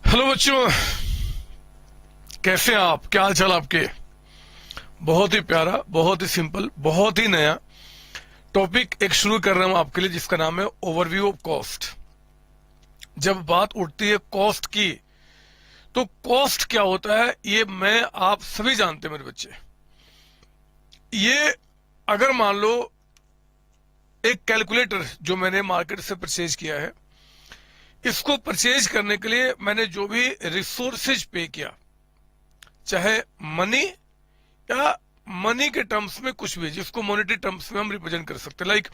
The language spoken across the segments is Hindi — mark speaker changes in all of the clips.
Speaker 1: हेलो बच्चों, कैसे हैं आप? क्या हाल चाल आपके? बहुत ही प्यारा, बहुत ही सिंपल, बहुत ही नया टॉपिक एक शुरू कर रहा हूं आपके लिए, जिसका नाम है ओवरव्यू ऑफ कॉस्ट। जब बात उठती है कॉस्ट की, तो कॉस्ट क्या होता है ये मैं आप सभी जानते हैं मेरे बच्चे। ये अगर मान लो एक कैलकुलेटर जो मैंने मार्केट से परचेज किया है, इसको परचेज करने के लिए मैंने जो भी रिसोर्सेज पे किया, चाहे मनी या मनी के टर्म्स में कुछ भी, जिसको मॉनेटरी टर्म्स में हम रिप्रेजेंट कर सकते हैं। लाइक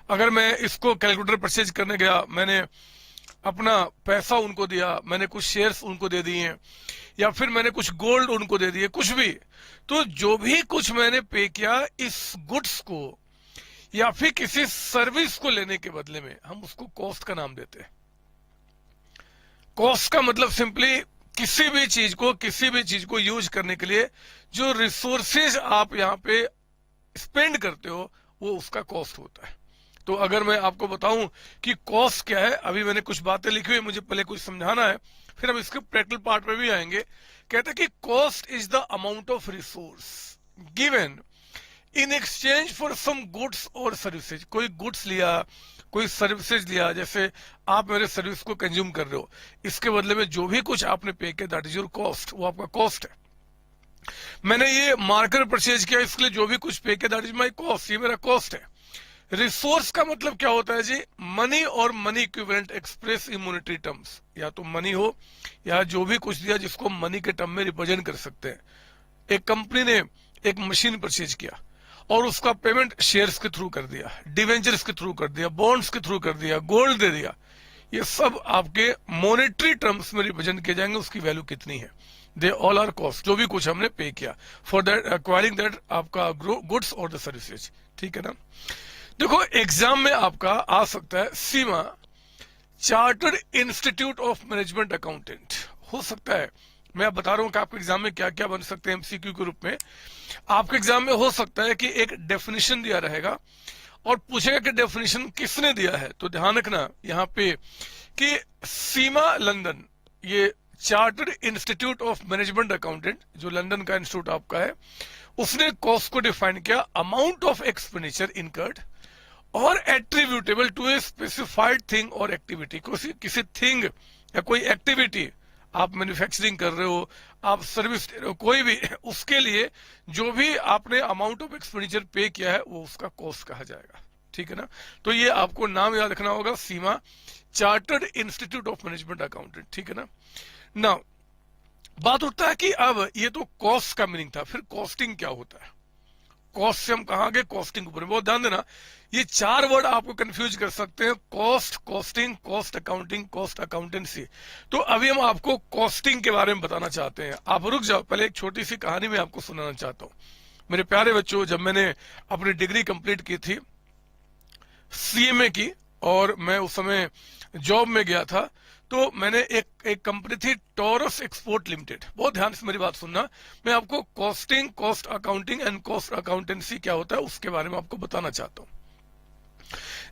Speaker 1: अगर मैं इसको कैलकुलेटर परचेज करने गया, मैंने अपना पैसा उनको दिया, मैंने कुछ शेयर्स उनको दे दिए, या फिर मैंने कुछ गोल्ड उनको दे दिए, कुछ भी, तो जो भी कुछ मैंने पे किया इस गुड्स को या फिर किसी सर्विस को लेने के बदले में, हम उसको कॉस्ट का नाम देते हैं। कॉस्ट का मतलब सिंपली किसी भी चीज को यूज करने के लिए जो रिसोर्सेज आप यहाँ पे स्पेंड करते हो, वो उसका कॉस्ट होता है। तो अगर मैं आपको बताऊं कि कॉस्ट क्या है, अभी मैंने कुछ बातें लिखी हुई, मुझे पहले कुछ समझाना है, फिर हम इसके प्रैक्टिकल पार्ट में भी आएंगे। कहते हैं कि cost is the amount of resource given in exchange for some goods और सर्विसेज। कोई गुड्स लिया, कोई सर्विसेज लिया, जैसे आप मेरे सर्विस को कंज्यूम कर रहे हो, इसके बदले में जो भी कुछ आपने पे किया, दैट इज योर कॉस्ट, वो आपका कॉस्ट है। मैंने ये मार्कर परचेज किया, इसके लिए जो भी कुछ पे किया, दैट इज माई कॉस्ट, ये मेरा कॉस्ट है। रिसोर्स का मतलब क्या होता है जी? मनी और money equivalent express in monetary terms. या तो मनी हो या जो भी कुछ दिया जिसको मनी के टर्म में रिप्रेजेंट कर सकते हैं। एक कंपनी ने एक मशीन परचेज किया और उसका पेमेंट शेयर्स के थ्रू कर दिया, डिवेंचर्स के थ्रू कर दिया, बॉन्ड्स के थ्रू कर दिया, गोल्ड दे दिया, ये सब आपके मॉनेटरी टर्म्स में रिप्रेजेंट किए जाएंगे। उसकी वैल्यू कितनी है? दे ऑल आर कॉस्ट, जो भी कुछ हमने पे किया फॉर दैट एक्वायरिंग दैट आपका गुड्स और द सर्विसेज। ठीक है ना? देखो, एग्जाम में आपका आ सकता है CIMA chartered institute of management accountant, हो सकता है। मैं आप बता रहा हूं कि आपके एग्जाम में क्या क्या बन सकते हैं एमसीक्यू के रूप में। आपके एग्जाम में हो सकता है कि एक डेफिनेशन दिया रहेगा और पूछेगा कि डेफिनेशन किसने दिया है। तो ध्यान रखना यहाँ पे कि सीमा लंदन, ये chartered institute of management accountant जो लंदन का इंस्टीट्यूट आपका है, उसने कॉस्ट को डिफाइन किया अमाउंट ऑफ एक्सपेंडिचर इनकर्ड और attributable to a specified thing और एक्टिविटी। किसी थिंग या कोई एक्टिविटी, आप मैन्युफैक्चरिंग कर रहे हो, आप सर्विस दे रहे हो, कोई भी, उसके लिए जो भी आपने अमाउंट ऑफ एक्सपेंडिचर पे किया है वो उसका कॉस्ट कहा जाएगा। ठीक है ना? तो ये आपको नाम याद रखना होगा, CIMA chartered institute of management accountant. ठीक है ना? नाउ बात उठता है कि अब ये तो कॉस्ट का मीनिंग था, फिर कॉस्टिंग क्या होता है? कॉस्ट से हम कहां गए? कॉस्टिंग ऊपर। बहुत ध्यान देना, ये चार वर्ड आपको कंफ्यूज कर सकते हैं: cost, costing, cost accounting, cost accountancy. तो अभी हम आपको कॉस्टिंग के बारे में बताना चाहते हैं। आप रुक जाओ, पहले एक छोटी सी कहानी मैं आपको सुनाना चाहता हूं। मेरे प्यारे बच्चों, जब मैंने अपनी डिग्री कंप्लीट की थी सीएमए की, और मैं उस समय जॉब में गया था, तो मैंने एक कंपनी थी टॉरस एक्सपोर्ट लिमिटेड। बहुत ध्यान से मेरी बात सुनना, मैं आपको costing, cost accounting and cost accountancy क्या होता है उसके बारे में आपको बताना चाहता हूं।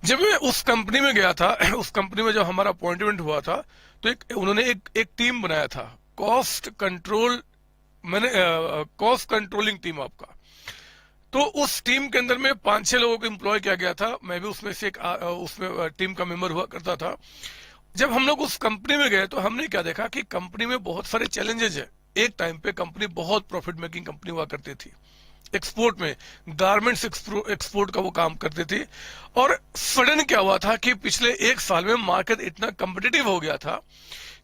Speaker 1: जब मैं उस कंपनी में गया था, उस कंपनी में जब हमारा अपॉइंटमेंट हुआ था, तो उन्होंने एक टीम बनाया था, कॉस्ट कंट्रोल, मैंने कॉस्ट कंट्रोलिंग टीम आपका। तो उस टीम के अंदर में 5-6 लोगों को एम्प्लॉय किया गया था, मैं भी उसमें से एक उसमें टीम का मेंबर हुआ करता था। जब हम लोग उस कंपनी में गए तो हमने क्या देखा कि कंपनी में बहुत सारे चैलेंजेस है। एक टाइम पे कंपनी बहुत प्रॉफिट मेकिंग कंपनी हुआ करती थी, एक्सपोर्ट में गारमेंट्स एक्सपोर्ट का वो काम करते थे। और सडन क्या हुआ था कि पिछले 1 साल में मार्केट इतना कम्पिटिटिव हो गया था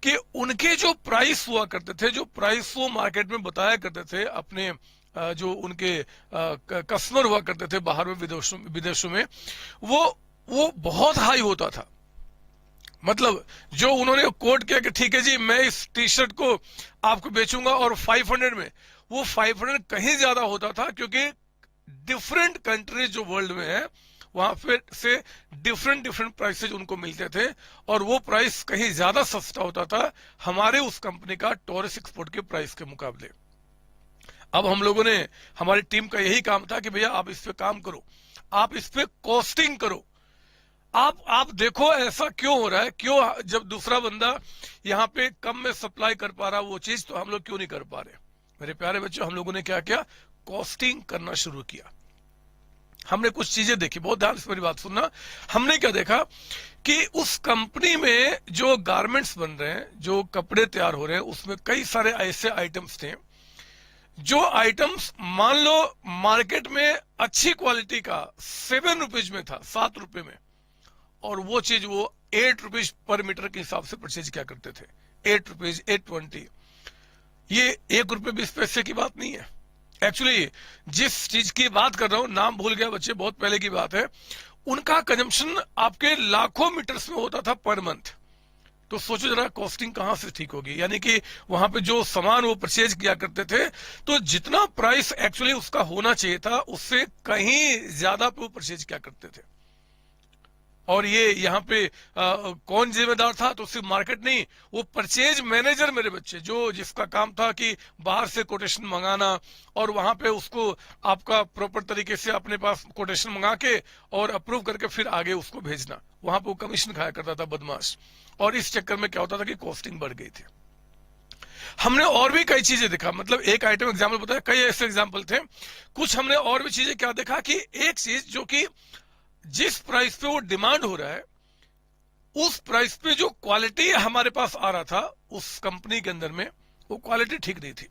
Speaker 1: कि उनके जो प्राइस हुआ करते थे, जो प्राइस वो मार्केट में बताया करते थे अपने जो उनके कस्टमर हुआ करते थे बाहर में, विदेशों में, वो बहुत हाई होता था। मतलब जो उन्होंने कोट किया कि ठीक है जी, मैं इस टी शर्ट को आपको बेचूंगा और 500 में, वो 500 कहीं ज्यादा होता था, क्योंकि डिफरेंट कंट्रीज जो वर्ल्ड में है वहां पे से डिफरेंट प्राइसेज उनको मिलते थे, और वो प्राइस कहीं ज्यादा सस्ता होता था हमारे उस कंपनी का टॉरस एक्सपोर्ट के प्राइस के मुकाबले। अब हम लोगों ने, हमारी टीम का यही काम था कि भैया आप इस पे काम करो, आप इस पे कॉस्टिंग करो। आप देखो ऐसा क्यों हो रहा है, क्यों जब दूसरा बंदा यहाँ पे कम में सप्लाई कर पा रहा वो चीज, तो हम लोग क्यों नहीं कर पा रहे? मेरे प्यारे बच्चों, हम लोगों ने क्या किया, कॉस्टिंग करना शुरू किया। हमने कुछ चीजें देखी, बहुत ध्यान से मेरी बात सुनना। हमने क्या देखा कि उस कंपनी में जो गारमेंट्स बन रहे हैं, जो कपड़े तैयार हो रहे हैं, उसमें कई सारे ऐसे आइटम्स थे जो आइटम्स मान लो मार्केट में अच्छी क्वालिटी का 7 रुपीज में था, 7 रुपए में, और वो चीज वो 8 रुपीज पर मीटर के हिसाब से परचेज क्या करते थे, 8 रुपीज, 820। ये 1 रुपए 20 पैसे की बात नहीं है। एक्चुअली जिस चीज की बात कर रहा हूं, नाम भूल गया बच्चे, बहुत पहले की बात है, उनका कंजम्पशन आपके लाखों मीटर्स में होता था पर मंथ। तो सोचो जरा कॉस्टिंग कहां से ठीक होगी, यानी कि वहां पे जो सामान वो परचेज किया करते थे, तो जितना प्राइस एक्चुअली उसका होना चाहिए था उससे कहीं ज्यादा पे वो परचेज किया करते थे। और ये यहाँ पे कौन जिम्मेदार था? तो सिर्फ मार्केट नहीं, वो परचेज मैनेजर मेरे बच्चे, जो जिसका काम था कि बाहर से कोटेशन मंगाना और वहां पे उसको आपका प्रॉपर तरीके से अपने पास कोटेशन मंगा के और अप्रूव करके फिर आगे उसको भेजना। वहां पे वो कमीशन खाया करता था बदमाश, और इस चक्कर में क्या होता था कि कॉस्टिंग बढ़ गई थी। हमने और भी कई चीजें देखा, मतलब एक आइटम एग्जाम्पल बताया, कई ऐसे एग्जाम्पल थे। कुछ हमने और भी चीजें क्या देखा कि एक चीज जो कि जिस प्राइस पे वो डिमांड हो रहा है, उस प्राइस पे जो क्वालिटी हमारे पास आ रहा था उस कंपनी के अंदर में, वो क्वालिटी ठीक नहीं थी,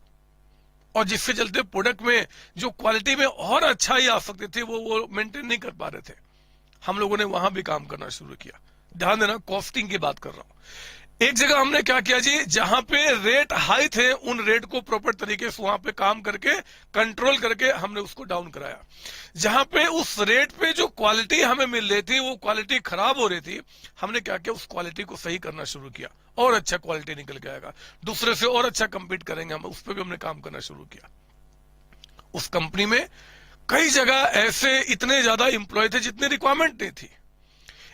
Speaker 1: और जिसके चलते प्रोडक्ट में जो क्वालिटी में और अच्छाई आ सकती थी वो मेंटेन नहीं कर पा रहे थे। हम लोगों ने वहां भी काम करना शुरू किया। ध्यान देना, कॉस्टिंग की बात कर रहा हूं। एक जगह हमने क्या किया जी, जहां पे रेट हाई थे उन रेट को प्रॉपर तरीके से वहां पे काम करके कंट्रोल करके हमने उसको डाउन कराया। जहां पे उस रेट पे जो क्वालिटी हमें मिल रही थी वो क्वालिटी खराब हो रही थी, हमने क्या किया, उस क्वालिटी को सही करना शुरू किया और अच्छा क्वालिटी निकल के आएगा, दूसरे से और अच्छा कंपीट करेंगे हम, उस पर भी हमने काम करना शुरू किया। उस कंपनी में कई जगह ऐसे इतने ज्यादा इंप्लॉय थे जितनी रिक्वायरमेंट नहीं थी।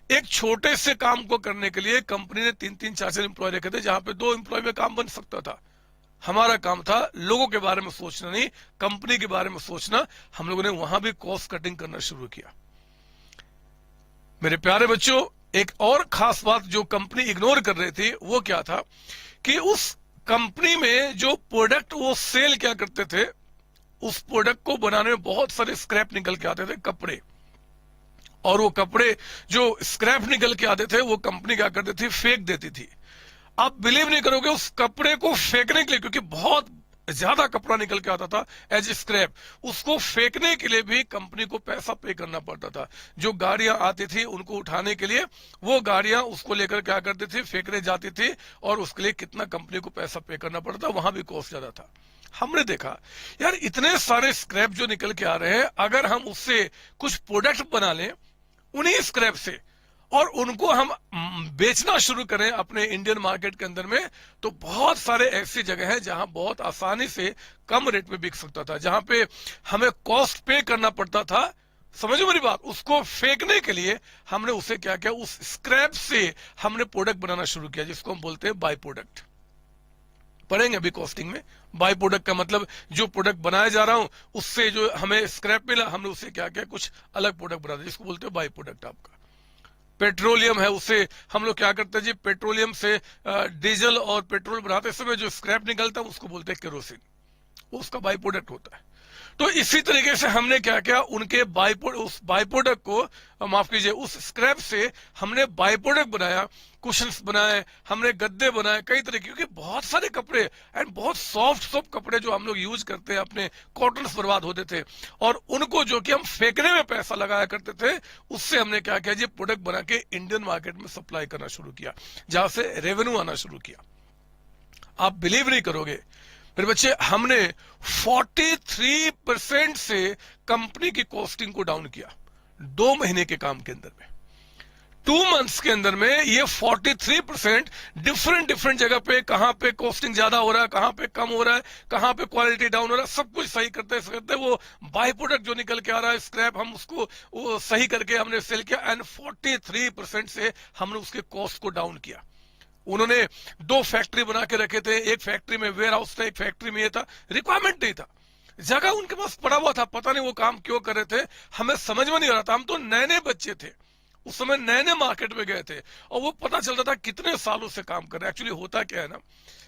Speaker 1: एक छोटे से काम को करने के लिए कंपनी ने 3-3, 4-4 इंप्लॉय रखे थे, जहां पे 2 इंप्लॉय में काम बन सकता था। हमारा काम था लोगों के बारे में सोचना नहीं, कंपनी के बारे में सोचना। हम लोगों ने वहां भी कॉस्ट कटिंग करना शुरू किया। मेरे प्यारे बच्चों, एक और खास बात जो कंपनी इग्नोर कर रही थी वो क्या था कि उस कंपनी में जो प्रोडक्ट वो सेल क्या करते थे, उस प्रोडक्ट को बनाने में बहुत सारे स्क्रैप निकल के आते थे, कपड़े। और वो कपड़े जो स्क्रैप निकल के आते थे वो कंपनी क्या करती थी, फेंक देती थी। आप बिलीव नहीं करोगे, उस कपड़े को फेंकने के लिए, क्योंकि बहुत ज्यादा कपड़ा निकल के आता था एज स्क्रैप, उसको फेंकने के लिए भी कंपनी को पैसा पे करना पड़ता था। जो गाड़ियां आती थी उनको उठाने के लिए, वो गाड़ियां उसको लेकर क्या करती थी, फेंकने जाती थी, और उसके लिए कितना कंपनी को पैसा पे करना पड़ता था, वहां भी कॉस्ट ज्यादा था। हमने देखा यार इतने सारे स्क्रैप जो निकल के आ रहे हैं, अगर हम उससे कुछ प्रोडक्ट बना लें उन्हीं स्क्रैप से, और उनको हम बेचना शुरू करें अपने इंडियन मार्केट के अंदर में, तो बहुत सारे ऐसी जगह हैं जहां बहुत आसानी से कम रेट में बिक सकता था, जहां पे हमें कॉस्ट पे करना पड़ता था। समझो मेरी बात, उसको फेंकने के लिए हमने उसे क्या किया, उस स्क्रैप से हमने प्रोडक्ट बनाना शुरू किया, जिसको हम बोलते हैं बाय प्रोडक्ट। पढ़ेंगे अभी कॉस्टिंग में। बाय प्रोडक्ट का मतलब जो प्रोडक्ट बनाया जा रहा हूं उससे जो हमें स्क्रैप मिला, हमने उससे क्या किया, कुछ अलग प्रोडक्ट बना दिया, जिसको बोलते हैं बाय प्रोडक्ट। आपका पेट्रोलियम है, उससे हम लोग क्या करते हैं जी, पेट्रोलियम से डीजल और पेट्रोल बनाते समय जो स्क्रैप निकलता है उसको बोलते हैं केरोसिन, वो उसका बाय प्रोडक्ट होता है। तो इसी तरीके से हमने क्या किया, उनके उस बाय प्रोडक्ट को माफ कीजिए, उस स्क्रैप से हमने बाय प्रोडक्ट बनाया, कुशन्स बनाए, हमने गद्दे बनाए, कई तरह, क्योंकि बहुत सारे कपड़े एंड बहुत सॉफ्ट कपड़े जो हम लोग यूज करते हैं, अपने कॉटन बर्बाद होते थे, और उनको जो कि हम फेंकने में पैसा लगाया करते थे, उससे हमने क्या किया जी, प्रोडक्ट बना के इंडियन मार्केट में सप्लाई करना शुरू किया, जहां से रेवेन्यू आना शुरू किया। आप बिलीव नहीं करोगे मेरे बच्चे, हमने 43% से कंपनी की कॉस्टिंग को डाउन किया 2 महीने के काम के अंदर में। 2 मंथ्स के अंदर में ये 43% डिफरेंट जगह पे, कहां पे कॉस्टिंग ज्यादा हो रहा है, कहां पे कम हो रहा है, कहां पे क्वालिटी डाउन हो रहा है, सब कुछ सही करते वो बाय प्रोडक्ट जो निकल के आ रहा है स्क्रैप, हम उसको वो सही करके हमने सेल किया, एंड 43% से हमने उसके कॉस्ट को डाउन किया। उन्होंने 2 फैक्ट्री बना के रखे थे, एक फैक्ट्री में वेयर हाउस था, एक फैक्ट्री में ये था, रिक्वायरमेंट नहीं था, जगह उनके पास पड़ा हुआ था, पता नहीं वो काम क्यों कर रहे थे, हमें समझ में नहीं आ रहा था। हम तो नए नए बच्चे थे, उस समय नए नए मार्केट में गए थे और वो पता चलता था कितने सालों से काम कर रहे हैं। एक्चुअली होता क्या है ना,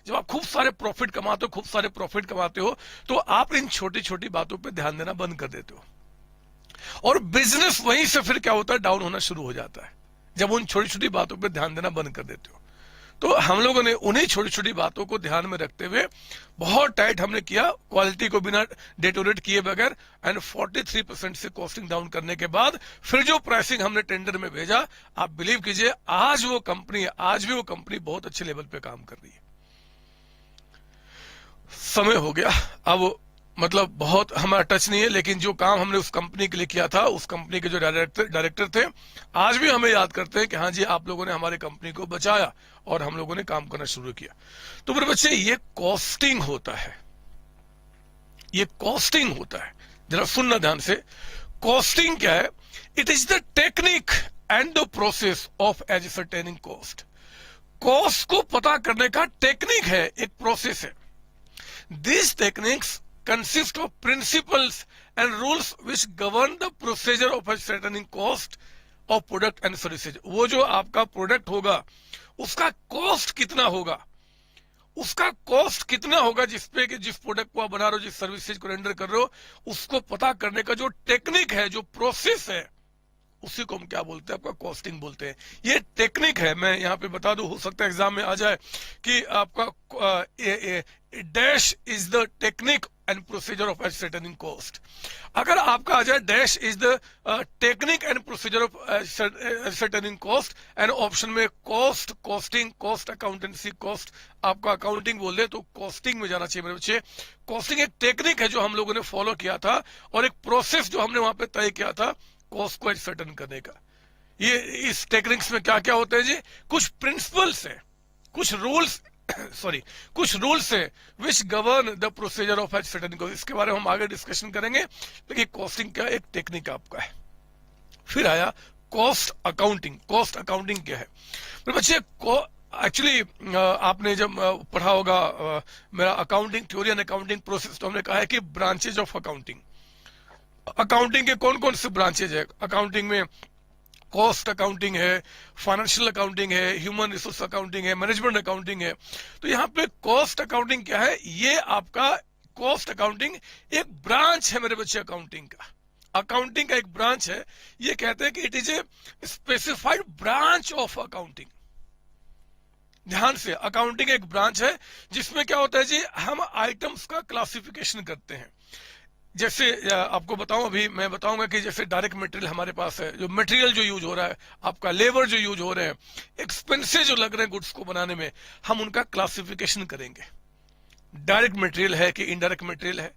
Speaker 1: जब आप खूब सारे प्रॉफिट कमाते हो, खूब सारे प्रॉफिट कमाते हो, तो आप इन छोटी छोटी बातों पे ध्यान देना बंद कर देते हो और बिजनेस वहीं से फिर क्या होता है, डाउन होना शुरू हो जाता है, जब उन छोटी छोटी बातों पे ध्यान देना बंद कर देते हो। तो हम लोगों ने उन्हीं छोटी छोटी बातों को ध्यान में रखते हुए बहुत टाइट हमने किया, क्वालिटी को बिना डेटोरेट किए बगैर, एंड 43% से कॉस्टिंग डाउन करने के बाद फिर जो प्राइसिंग हमने टेंडर में भेजा, आप बिलीव कीजिए आज भी वो कंपनी बहुत अच्छे लेवल पे काम कर रही है। समय हो गया अब, मतलब बहुत हमारा टच नहीं है, लेकिन जो काम हमने उस कंपनी के लिए किया था, उस कंपनी के जो डायरेक्टर थे आज भी हमें याद करते हैं कि हाँ जी, आप लोगों ने हमारे कंपनी को बचाया और हम लोगों ने काम करना शुरू किया। तो मेरे बच्चे, ये कॉस्टिंग होता है, ये कॉस्टिंग होता है। जरा सुनना ध्यान से, कॉस्टिंग क्या है? It is the technique and the process of ascertaining cost. Cost को पता करने का टेक्निक है, एक प्रोसेस है। These techniques consist of principles and rules which govern the procedure of ascertaining cost of product and services। वो जो आपका प्रोडक्ट होगा उसका कॉस्ट कितना होगा, उसका कॉस्ट कितना होगा जिसपे कि जिस प्रोडक्ट को आप बना रहे हो, जिस सर्विसेज को रेंडर कर रहे हो, उसको पता करने का जो टेक्निक है, जो प्रोसेस है, उसी को हम क्या बोलते हैं, आपका कॉस्टिंग बोलते हैं। ये टेक्निक है। मैं यहाँ पे बता दूं, हो सकता है एग्जाम में आ जाए कि आपका dash is the technique and procedure of ascertaining cost. अगर आपका आ जाए dash is the technique and procedure of ascertaining cost, and option में cost, costing, cost accountancy, cost आपका अकाउंटिंग बोल दे, तो कॉस्टिंग में जाना चाहिए मेरे बच्चे। कॉस्टिंग एक टेक्निक है जो हम लोगों ने फॉलो किया था और एक प्रोसेस जो हमने वहां पे तय किया था कॉस्ट को ascertain करने का। ये इस टेक्निक्स में क्या क्या होता है जी, कुछ प्रिंसिपल्स है, कुछ रूल्स कुछ रूल्स है which govern the procedure of ascertaining cost. इसके बारे में हम आगे डिस्कशन करेंगे, लेकिन कॉस्टिंग का एक टेक्निक आपका है। फिर आया कॉस्ट अकाउंटिंग। कॉस्ट अकाउंटिंग क्या है मेरे बच्चे? एक्चुअली आपने जब पढ़ा होगा मेरा accounting theory and accounting process, तो हमने कहा है कि ब्रांचेज ऑफ अकाउंटिंग। अकाउंटिंग के कौन कौन से ब्रांचेज है? अकाउंटिंग में कॉस्ट अकाउंटिंग है, फाइनेंशियल अकाउंटिंग है, ह्यूमन रिसोर्स अकाउंटिंग है, मैनेजमेंट अकाउंटिंग है। तो यहाँ पे कॉस्ट अकाउंटिंग क्या है? ये आपका कॉस्ट अकाउंटिंग एक ब्रांच है मेरे बच्चे, अकाउंटिंग का। अकाउंटिंग का एक ब्रांच है। ये कहते हैं कि it is a specified branch of accounting. ध्यान से, अकाउंटिंग एक ब्रांच है जिसमें क्या होता है जी, हम आइटम्स का क्लासिफिकेशन करते हैं। जैसे आपको बताऊं, अभी मैं बताऊंगा कि जैसे डायरेक्ट मटेरियल हमारे पास है, जो मटेरियल जो यूज हो रहा है, आपका लेबर जो यूज हो रहे हैं, एक्सपेंसेस जो लग रहे हैं गुड्स को बनाने में, हम उनका क्लासिफिकेशन करेंगे। डायरेक्ट मटेरियल है कि इनडायरेक्ट मटेरियल है,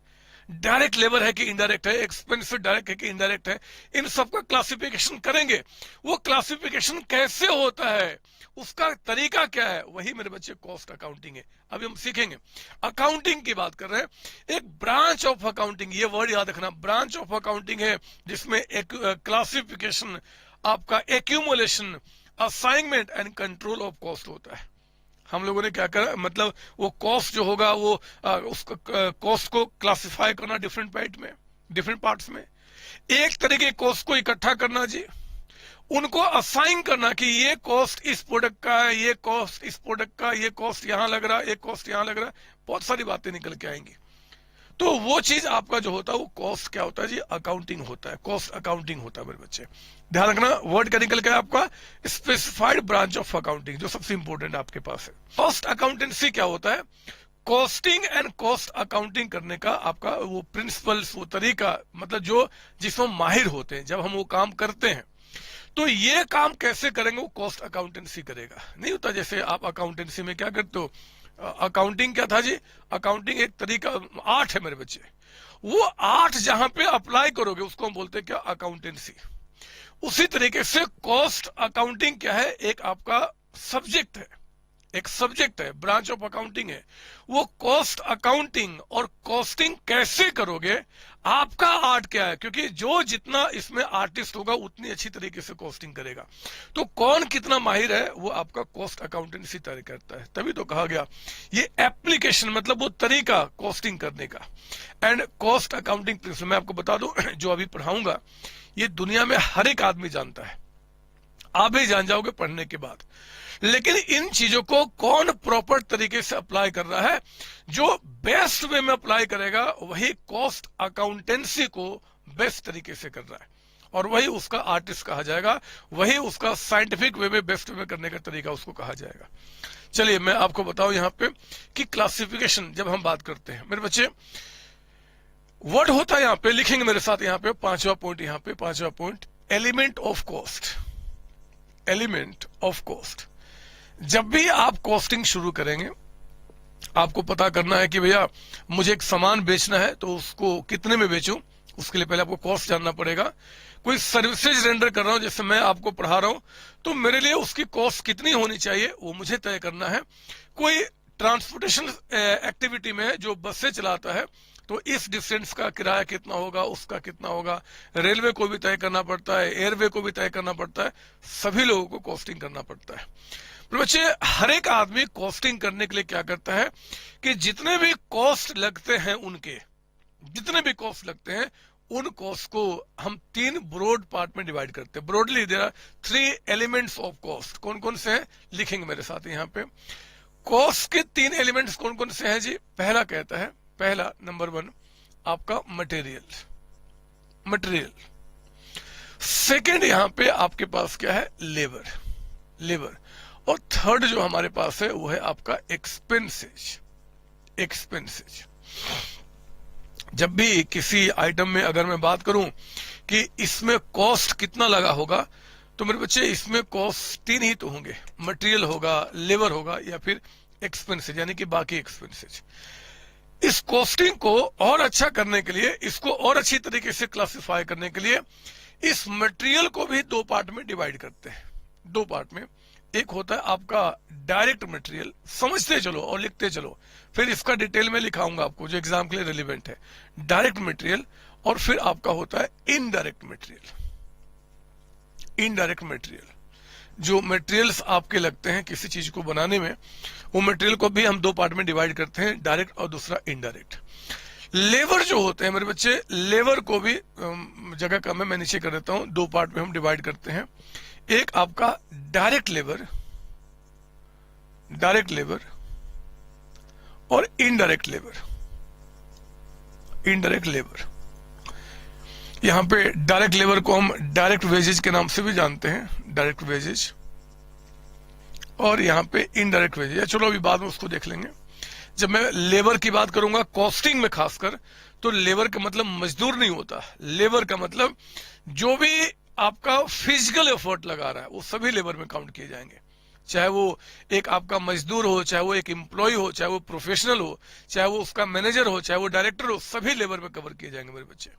Speaker 1: डायरेक्ट लेबर है कि इनडायरेक्ट है, एक्सपेंसिव डायरेक्ट है कि इनडायरेक्ट है, इन सबका क्लासिफिकेशन करेंगे। वो क्लासिफिकेशन कैसे होता है, उसका तरीका क्या है, वही मेरे बच्चे कॉस्ट अकाउंटिंग है। अभी हम सीखेंगे। अकाउंटिंग की बात कर रहे हैं, एक ब्रांच ऑफ अकाउंटिंग, ये वर्ड याद रखना, ब्रांच ऑफ अकाउंटिंग है जिसमें एक क्लासिफिकेशन, आपका accumulation, assignment and control of cost होता है। हम लोगों ने क्या करा, मतलब वो कॉस्ट जो होगा वो उसको कॉस्ट को क्लासिफाई करना डिफरेंट पार्ट्स में, एक तरीके कॉस्ट को इकट्ठा करना जी, उनको असाइन करना कि ये कॉस्ट इस प्रोडक्ट का है, ये कॉस्ट इस प्रोडक्ट का, ये कॉस्ट यहां लग रहा है, ये कॉस्ट यहां लग रहा है, बहुत सारी बातें निकल के आएंगी। तो वो चीज आपका जो होता है वो कॉस्ट क्या होता है जी, अकाउंटिंग होता है, कॉस्ट अकाउंटिंग होता है मेरे बच्चे। ध्यान रखना, वर्ड क्या निकल गया आपका, स्पेसिफाइड ब्रांच ऑफ अकाउंटिंग, जो सबसे इंपॉर्टेंट आपके पास है। कॉस्ट अकाउंटेंसी क्या होता है? कॉस्टिंग एंड कॉस्ट अकाउंटिंग करने का आपका वो प्रिंसिपल्स, वो तरीका, मतलब जो जिसमें माहिर होते हैं, जब हम वो काम करते हैं तो ये काम कैसे करेंगे, वो कॉस्ट अकाउंटेंसी करेगा। नहीं होता जैसे आप अकाउंटेंसी में क्या करते हो, अकाउंटिंग क्या था जी, अकाउंटिंग एक तरीका, आर्ट है मेरे बच्चे, वो आर्ट जहां पे अप्लाई करोगे उसको हम बोलते हैं क्या, अकाउंटेंसी। उसी तरीके से कॉस्ट अकाउंटिंग क्या है, एक आपका सब्जेक्ट है, एक सब्जेक्ट है, ब्रांच ऑफ अकाउंटिंग है। वो कॉस्ट अकाउंटिंग और कॉस्टिंग कैसे करोगे, आपका आर्ट क्या है, क्योंकि जो जितना इसमें आर्टिस्ट होगा उतनी अच्छी तरीके से कॉस्टिंग करेगा। तो कौन कितना माहिर है वो आपका कॉस्ट अकाउंटेंसी तय करता है। तभी तो कहा गया ये एप्लीकेशन, मतलब वो तरीका कॉस्टिंग करने का। एंड कॉस्ट अकाउंटिंग प्रिंसिपल मैं आपको बता दूं, जो अभी पढ़ाऊंगा ये दुनिया में हर एक आदमी जानता है, आप ही जान जाओगे पढ़ने के बाद। लेकिन इन चीजों को कौन प्रॉपर तरीके से अप्लाई कर रहा है, जो बेस्ट वे में अप्लाई करेगा वही कॉस्ट अकाउंटेंसी को बेस्ट तरीके से कर रहा है, और वही उसका आर्टिस्ट कहा जाएगा, वही उसका साइंटिफिक वे में बेस्ट वे में करने का तरीका उसको कहा जाएगा। चलिए मैं आपको बताऊं यहां पे कि क्लासिफिकेशन जब हम बात करते हैं मेरे बच्चे, वर्ड होता है यहां पे, लिखेंगे मेरे साथ यहां पे पांचवा पॉइंट, यहां पे पांचवा point, element of cost. Element of cost. जब भी आप कॉस्टिंग शुरू करेंगे, आपको पता करना है कि भैया मुझे एक सामान बेचना है तो उसको कितने में बेचूं, उसके लिए पहले आपको कॉस्ट जानना पड़ेगा। कोई सर्विसेज रेंडर कर रहा हूं, जैसे मैं आपको पढ़ा रहा हूं, तो मेरे लिए उसकी कॉस्ट कितनी होनी चाहिए वो मुझे तय करना है। कोई ट्रांसपोर्टेशन एक्टिविटी में जो बसें चलाता है, तो इस डिस्टेंस का किराया कितना होगा, उसका कितना होगा, रेलवे को भी तय करना पड़ता है, एयरवे को भी तय करना पड़ता है, सभी लोगों को कॉस्टिंग करना पड़ता है। तो बच्चे हर एक आदमी कॉस्टिंग करने के लिए क्या करता है कि जितने भी कॉस्ट लगते हैं उनके, जितने भी कॉस्ट लगते हैं उन कॉस्ट को हम तीन ब्रॉड पार्ट में डिवाइड करते हैं। Broadly there are 3 elements of cost. कौन कौन से हैं लिखेंगे मेरे साथ यहाँ पे। कॉस्ट के 3 एलिमेंट्स कौन कौन से हैं जी। पहला कहता है, पहला नंबर 1 आपका मटेरियल, मटेरियल। सेकंड यहां पे आपके पास क्या है, लेबर, लेबर। और थर्ड जो हमारे पास है वो है आपका एक्सपेंसेज, एक्सपेंसेज। जब भी किसी आइटम में अगर मैं बात करूं कि इसमें कॉस्ट कितना लगा होगा, तो मेरे बच्चे इसमें कॉस्ट 3 ही तो होंगे, मटेरियल होगा, लेबर होगा, या फिर एक्सपेंसेज यानी कि बाकी एक्सपेंसेज। इस कॉस्टिंग को और अच्छा करने के लिए, इसको और अच्छी तरीके से क्लासिफाई करने के लिए इस मटेरियल को भी 2 पार्ट में डिवाइड करते हैं। 2 पार्ट में, एक होता है आपका डायरेक्ट मटेरियल, समझते चलो और लिखते चलो, फिर इसका डिटेल में लिखाऊंगा आपको जो एग्जाम के लिए रिलेवेंट है। डायरेक्ट मटेरियल, और फिर आपका होता है इनडायरेक्ट मटेरियल। इनडायरेक्ट मटेरियल, जो मटेरियल्स आपके लगते हैं किसी चीज को बनाने में, वो मटेरियल को भी हम 2 पार्ट में डिवाइड करते हैं, डायरेक्ट और दूसरा इनडायरेक्ट। लेबर जो होते हैं मेरे बच्चे, लेबर को भी जगह कम है मैं नीचे कर देता हूं, 2 पार्ट में हम डिवाइड करते हैं। एक आपका डायरेक्ट लेबर, डायरेक्ट लेबर, और इनडायरेक्ट लेबर, इनडायरेक्ट लेबर। यहां पे डायरेक्ट लेबर को हम डायरेक्ट वेजेज के नाम से भी जानते हैं, डायरेक्ट वेजेज, और यहां पे इनडायरेक्ट वेजेज। चलो अभी बाद में उसको देख लेंगे। जब मैं लेबर की बात करूंगा कॉस्टिंग में खासकर, तो लेबर का मतलब मजदूर नहीं होता, लेबर का मतलब जो भी आपका फिजिकल एफर्ट लगा रहा है वो सभी लेबर में काउंट किए जाएंगे। चाहे वो एक आपका मजदूर हो, चाहे वो एक एम्प्लॉय हो, चाहे वो प्रोफेशनल हो, चाहे वो उसका मैनेजर हो, चाहे वो डायरेक्टर हो, सभी लेबर में कवर किए जाएंगे मेरे बच्चे।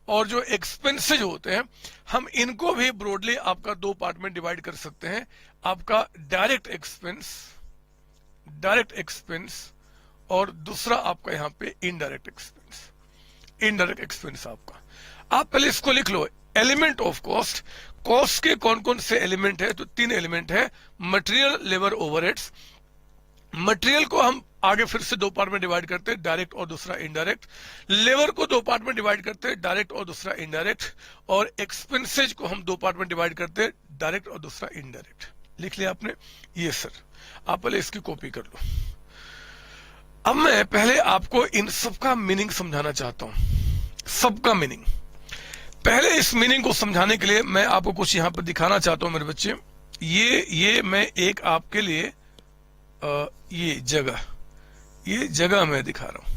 Speaker 1: और जो एक्सपेंसेज होते हैं हम इनको भी ब्रॉडली आपका 2 पार्ट में डिवाइड कर सकते हैं। आपका डायरेक्ट एक्सपेंस, डायरेक्ट एक्सपेंस, और दूसरा आपका यहां पे इनडायरेक्ट एक्सपेंस, इनडायरेक्ट एक्सपेंस आपका। आप पहले इसको लिख लो, एलिमेंट ऑफ कॉस्ट। कॉस्ट के कौन कौन से एलिमेंट है, तो 3 एलिमेंट है, मटेरियल, लेबर, ओवरहेड्स। मटेरियल को हम आगे फिर से 2 पार्ट में डिवाइड करते हैं, डायरेक्ट और दूसरा इनडायरेक्ट। लेबर को 2 पार्ट में डिवाइड करते हैं, डायरेक्ट और दूसरा इनडायरेक्ट। और एक्सपेंसेज को हम 2 पार्ट में डिवाइड करते हैं, डायरेक्ट और दूसरा इनडायरेक्ट। लिख लिया आपने? ये सर, आप पहले इसकी कॉपी कर लो। अब मैं पहले आपको इन सबका मीनिंग समझाना चाहता हूं, सबका मीनिंग। पहले इस मीनिंग को समझाने के लिए मैं आपको कुछ यहां पर दिखाना चाहता हूं मेरे बच्चे। ये मैं एक आपके लिए ये जगह मैं दिखा रहा हूं।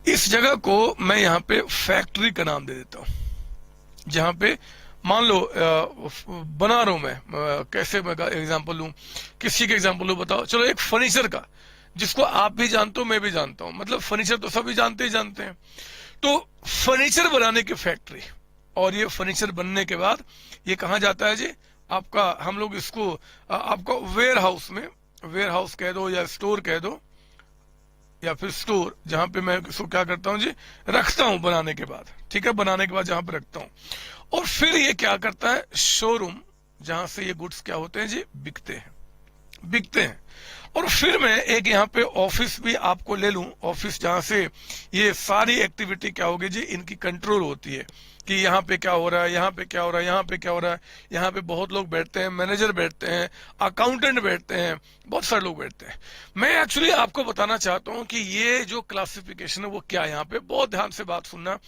Speaker 1: इस जगह को मैं यहां पे फैक्ट्री का नाम दे देता हूं। जहां पे मान लो बना रहा हूं मैं, कैसे मैं एग्जांपल लूं, किसी के एग्जांपल लूं, बताओ। चलो एक फर्नीचर का, जिसको आप भी जानते हो मैं भी जानता हूं, मतलब फर्नीचर तो सभी जानते ही जानते हैं। तो फर्नीचर बनाने की फैक्ट्री, और ये फर्नीचर बनने के बाद ये कहां जाता है जी, आपका, हम लोग इसको आपका वेयर हाउस में, वेयर हाउस कह दो या स्टोर कह दो, या फिर स्टोर, जहां पे मैं इसको क्या करता हूं जी, रखता हूं बनाने के बाद। ठीक है, बनाने के बाद जहां पे रखता हूं। और फिर ये क्या करता है, शोरूम, जहां से ये गुड्स क्या होते हैं जी, बिकते हैं, बिकते हैं। और फिर मैं एक यहाँ पे ऑफिस भी आपको ले लूं, ऑफिस जहां से ये सारी एक्टिविटी क्या होगी जी, इनकी कंट्रोल होती है। कि यहाँ पे क्या हो रहा है, यहाँ पे क्या हो रहा है, यहाँ पे क्या हो रहा है। यहाँ पे बहुत लोग बैठते हैं, मैनेजर बैठते हैं, अकाउंटेंट बैठते हैं, बहुत सारे लोग बैठते हैं। मैं एक्चुअली आपको बताना चाहता हूँ कि ये जो क्लासिफिकेशन है वो क्या है। यहाँ पे बहुत ध्यान से बात सुनना,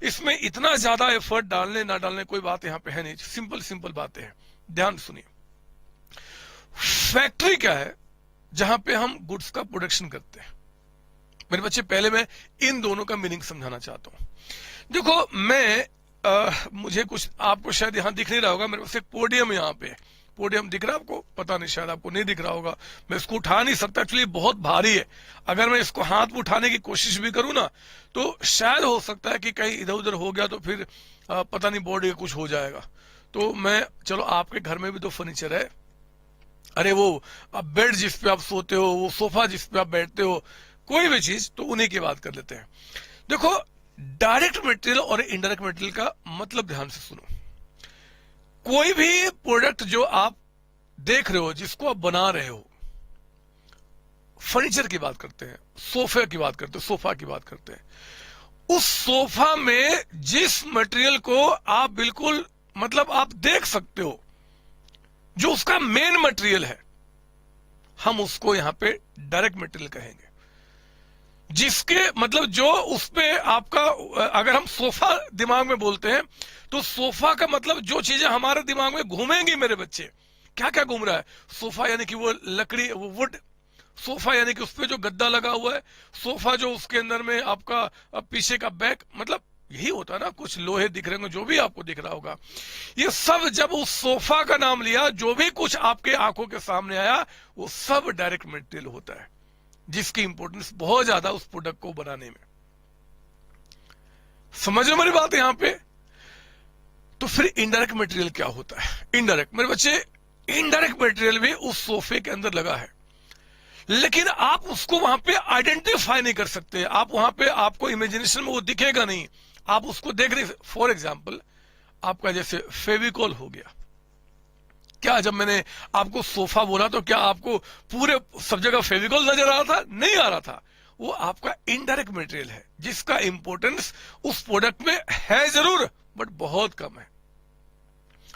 Speaker 1: इसमें इतना ज्यादा एफर्ट डालने ना डालने कोई बात यहाँ पे है नहीं, सिंपल सिंपल बातें हैं, ध्यान सुनिए। फैक्ट्री क्या है? जहां पे हम गुड्स का प्रोडक्शन करते हैं। मेरे बच्चे, पहले मैं इन दोनों का मीनिंग समझाना चाहता हूं। देखो, मैं मुझे कुछ आपको शायद यहां दिख नहीं रहा होगा, मेरे पास एक पोडियम यहाँ पे, पोडियम दिख रहा है आपको? पता नहीं, शायद आपको नहीं दिख रहा होगा। मैं इसको उठा नहीं सकता, एक्चुअली बहुत भारी है। अगर मैं इसको हाथ में उठाने की कोशिश भी करूं ना, तो शायद हो सकता है कि कहीं इधर उधर हो गया तो फिर पता नहीं बॉडी का कुछ हो जाएगा। तो मैं, चलो आपके घर में भी तो फर्नीचर है, अरे वो अब बेड जिस पे आप सोते हो, वो सोफा जिस पे आप बैठते हो, कोई भी चीज, तो उन्हीं की बात कर लेते हैं। देखो, डायरेक्ट मटेरियल और इनडायरेक्ट मटेरियल का मतलब ध्यान से सुनो। कोई भी प्रोडक्ट जो आप देख रहे हो, जिसको आप बना रहे हो, फर्नीचर की बात करते हैं, सोफे की बात करते हैं, सोफा की बात करते हैं, उस सोफा में जिस मटेरियल को आप बिल्कुल मतलब आप देख सकते हो, जो उसका मेन मटेरियल है, हम उसको यहां पे डायरेक्ट मटेरियल कहेंगे। जिसके मतलब जो उस पे आपका, अगर हम सोफा दिमाग में बोलते हैं, तो सोफा का मतलब जो चीजें हमारे दिमाग में घूमेंगी मेरे बच्चे, क्या क्या घूम रहा है? सोफा यानी कि वो लकड़ी, वो वुड, सोफा यानी कि उस पे जो गद्दा लगा हुआ है, सोफा जो उसके अंदर में आपका पीछे का बैक, मतलब यही होता है ना, कुछ लोहे दिख रहे होंगे, जो भी आपको दिख रहा होगा, ये सब जब उस सोफा का नाम लिया, जो भी कुछ आपके आंखों के सामने आया, वो सब डायरेक्ट मटेरियल होता है, जिसकी इंपॉर्टेंस बहुत ज्यादा उस प्रोडक्ट को बनाने में। समझ लो मेरी बात यहां पे? तो फिर इनडायरेक्ट मटेरियल क्या होता है? इनडायरेक्ट, मेरे बच्चे, इनडायरेक्ट मटेरियल भी उस सोफे के अंदर लगा है, लेकिन आप उसको वहां पे आइडेंटिफाई नहीं कर सकते। आप वहां पे, आपको इमेजिनेशन में वो दिखेगा नहीं, आप उसको देख रहे। फॉर एग्जाम्पल, आपका जैसे फेविकॉल हो गया, क्या जब मैंने आपको सोफा बोला तो क्या आपको पूरे सब जगह फेविकॉल नजर आ रहा था? नहीं आ रहा था। वो आपका इनडायरेक्ट मटेरियल है, जिसका इंपॉर्टेंस उस प्रोडक्ट में है जरूर, बट बहुत कम है।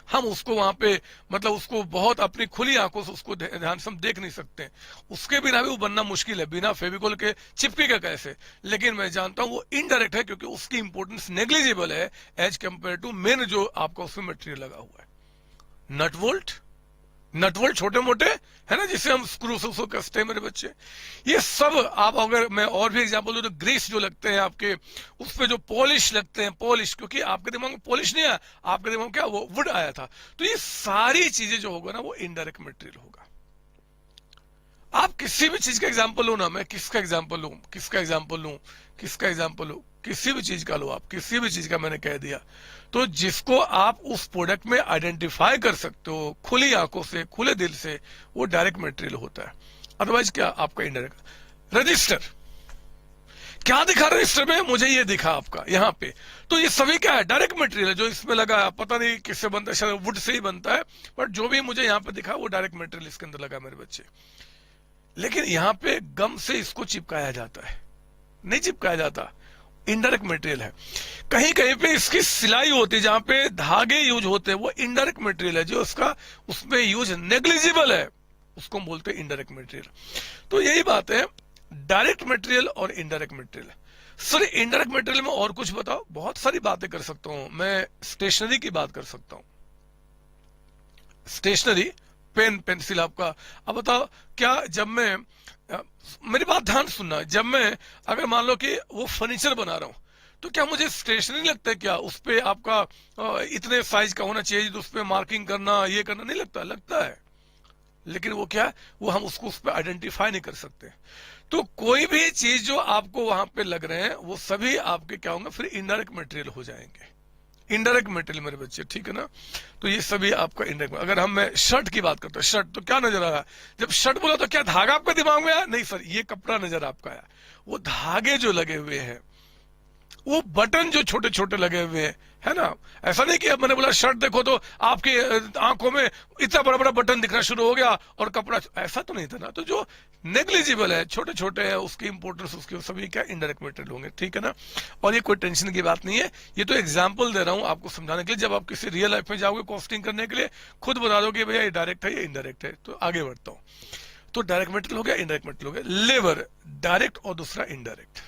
Speaker 1: हम उसको वहां पे मतलब उसको बहुत अपनी खुली आंखों से उसको ध्यान से हम देख नहीं सकते। उसके बिना भी वो बनना मुश्किल है, बिना फेविकॉल के चिपकेगा कैसे? लेकिन मैं जानता हूं वो इनडायरेक्ट है, क्योंकि उसकी इंपॉर्टेंस नेग्लिजिबल है एज कंपेयर टू मेन जो आपका उसमें मटेरियल लगा हुआ है। नटवोल्ट, नटवोल्ट छोटे मोटे है ना, जिसे हम स्क्रू से उसको कसते हैं मेरे बच्चे, ये सब आप, अगर मैं और भी एग्जांपल दूं तो ग्रीस जो लगते हैं आपके, उस पे जो पॉलिश लगते हैं, पॉलिश, क्योंकि आपके दिमाग में पॉलिश नहीं आया, आपके दिमाग में क्या, वो वुड आया था। तो ये सारी चीजें जो होगा ना, वो इनडायरेक्ट मटेरियल होगा। आप किसी भी चीज का एग्जाम्पल लो ना, मैं किसका एग्जाम्पल लूं, किसका एग्जाम्पल लूं, किसका एग्जाम्पल लूं, किसी भी चीज का लो आप, किसी भी चीज का मैंने कह दिया, तो जिसको आप उस प्रोडक्ट में आइडेंटिफाई कर सकते हो खुली आंखों से, खुले दिल से, वो डायरेक्ट मटेरियल होता है। अदरवाइज क्या आपका इनडायरेक्ट। रजिस्टर, क्या दिखा रजिस्टर में? मुझे ये दिखा आपका यहाँ पे, तो ये सभी क्या है? डायरेक्ट मटेरियल है। जो इसमें लगा है, पता नहीं किससे बनता है, शायद वुड से ही बनता है, बट जो भी मुझे यहाँ पे दिखा वो डायरेक्ट मटेरियल इसके अंदर लगा मेरे बच्चे। लेकिन यहाँ पे गम से इसको चिपकाया जाता है, नहीं चिपकाया जाता, इनडायरेक्ट मटेरियल है। कहीं कहीं पे इसकी सिलाई होती है, जहां पे धागे यूज होते हैं, वो इनडायरेक्ट मटेरियल है। जो उसका उसमें यूज नेग्लिजिबल है, उसको हम बोलते हैं इनडायरेक्ट मटेरियल। तो यही बात है, डायरेक्ट मटेरियल और indirect material. Sir, indirect material में और कुछ बताओ। बहुत सारी बातें कर सकता हूं मैं, स्टेशनरी की बात कर सकता हूं, स्टेशनरी, पेन पेंसिल आपका। अब बताओ, क्या जब मैं, मेरी बात ध्यान सुनना, जब मैं अगर मान लो कि वो फर्नीचर बना रहा हूं, तो क्या मुझे स्टेशनरी लगता है क्या? उस पे आपका इतने साइज का होना चाहिए, तो उस पे मार्किंग करना, ये करना नहीं लगता? लगता है, लेकिन वो क्या, वो हम उसको उस पे आइडेंटिफाई नहीं कर सकते। तो कोई भी चीज जो आपको वहां पे लग रहे हैं, वो सभी आपके क्या होंगे, फिर इनडायरेक्ट मटेरियल हो जाएंगे। इनडायरेक्ट मटेरियल मेरे बच्चे, ठीक है ना? तो ये सभी आपका इनडायरेक्ट। अगर हम, मैं शर्ट की बात करता हूँ, शर्ट तो क्या नजर आ रहा है? जब शर्ट बोला तो क्या धागा आपके दिमाग में आया? नहीं सर, ये कपड़ा नजर आपका आया। वो धागे जो लगे हुए हैं, वो बटन जो छोटे छोटे लगे हुए हैं, है ना। ऐसा नहीं कि अब मैंने बोला शर्ट देखो तो आपकी आंखों में इतना बड़ा बड़ा बटन दिखना शुरू हो गया और कपड़ा, ऐसा तो नहीं था ना। तो जो नेग्लिजिबल है, छोटे छोटे है, उसकी इंपोर्टेंस उसके सभी क्या इंडायरेक्ट मेटेरियल होंगे, ठीक है ना। और ये कोई टेंशन की बात नहीं है, ये तो एग्जाम्पल दे रहा हूं आपको समझाने के लिए। जब आप किसी रियल लाइफ में जाओगे कॉस्टिंग करने के लिए, खुद बता दो कि भैया ये डायरेक्ट है ये इनडायरेक्ट है। तो आगे बढ़ता हूं। तो डायरेक्ट मेटेरियल हो गया, इनडायरेक्ट मेटेरियल हो गया। लेबर डायरेक्ट और दूसरा इनडायरेक्ट।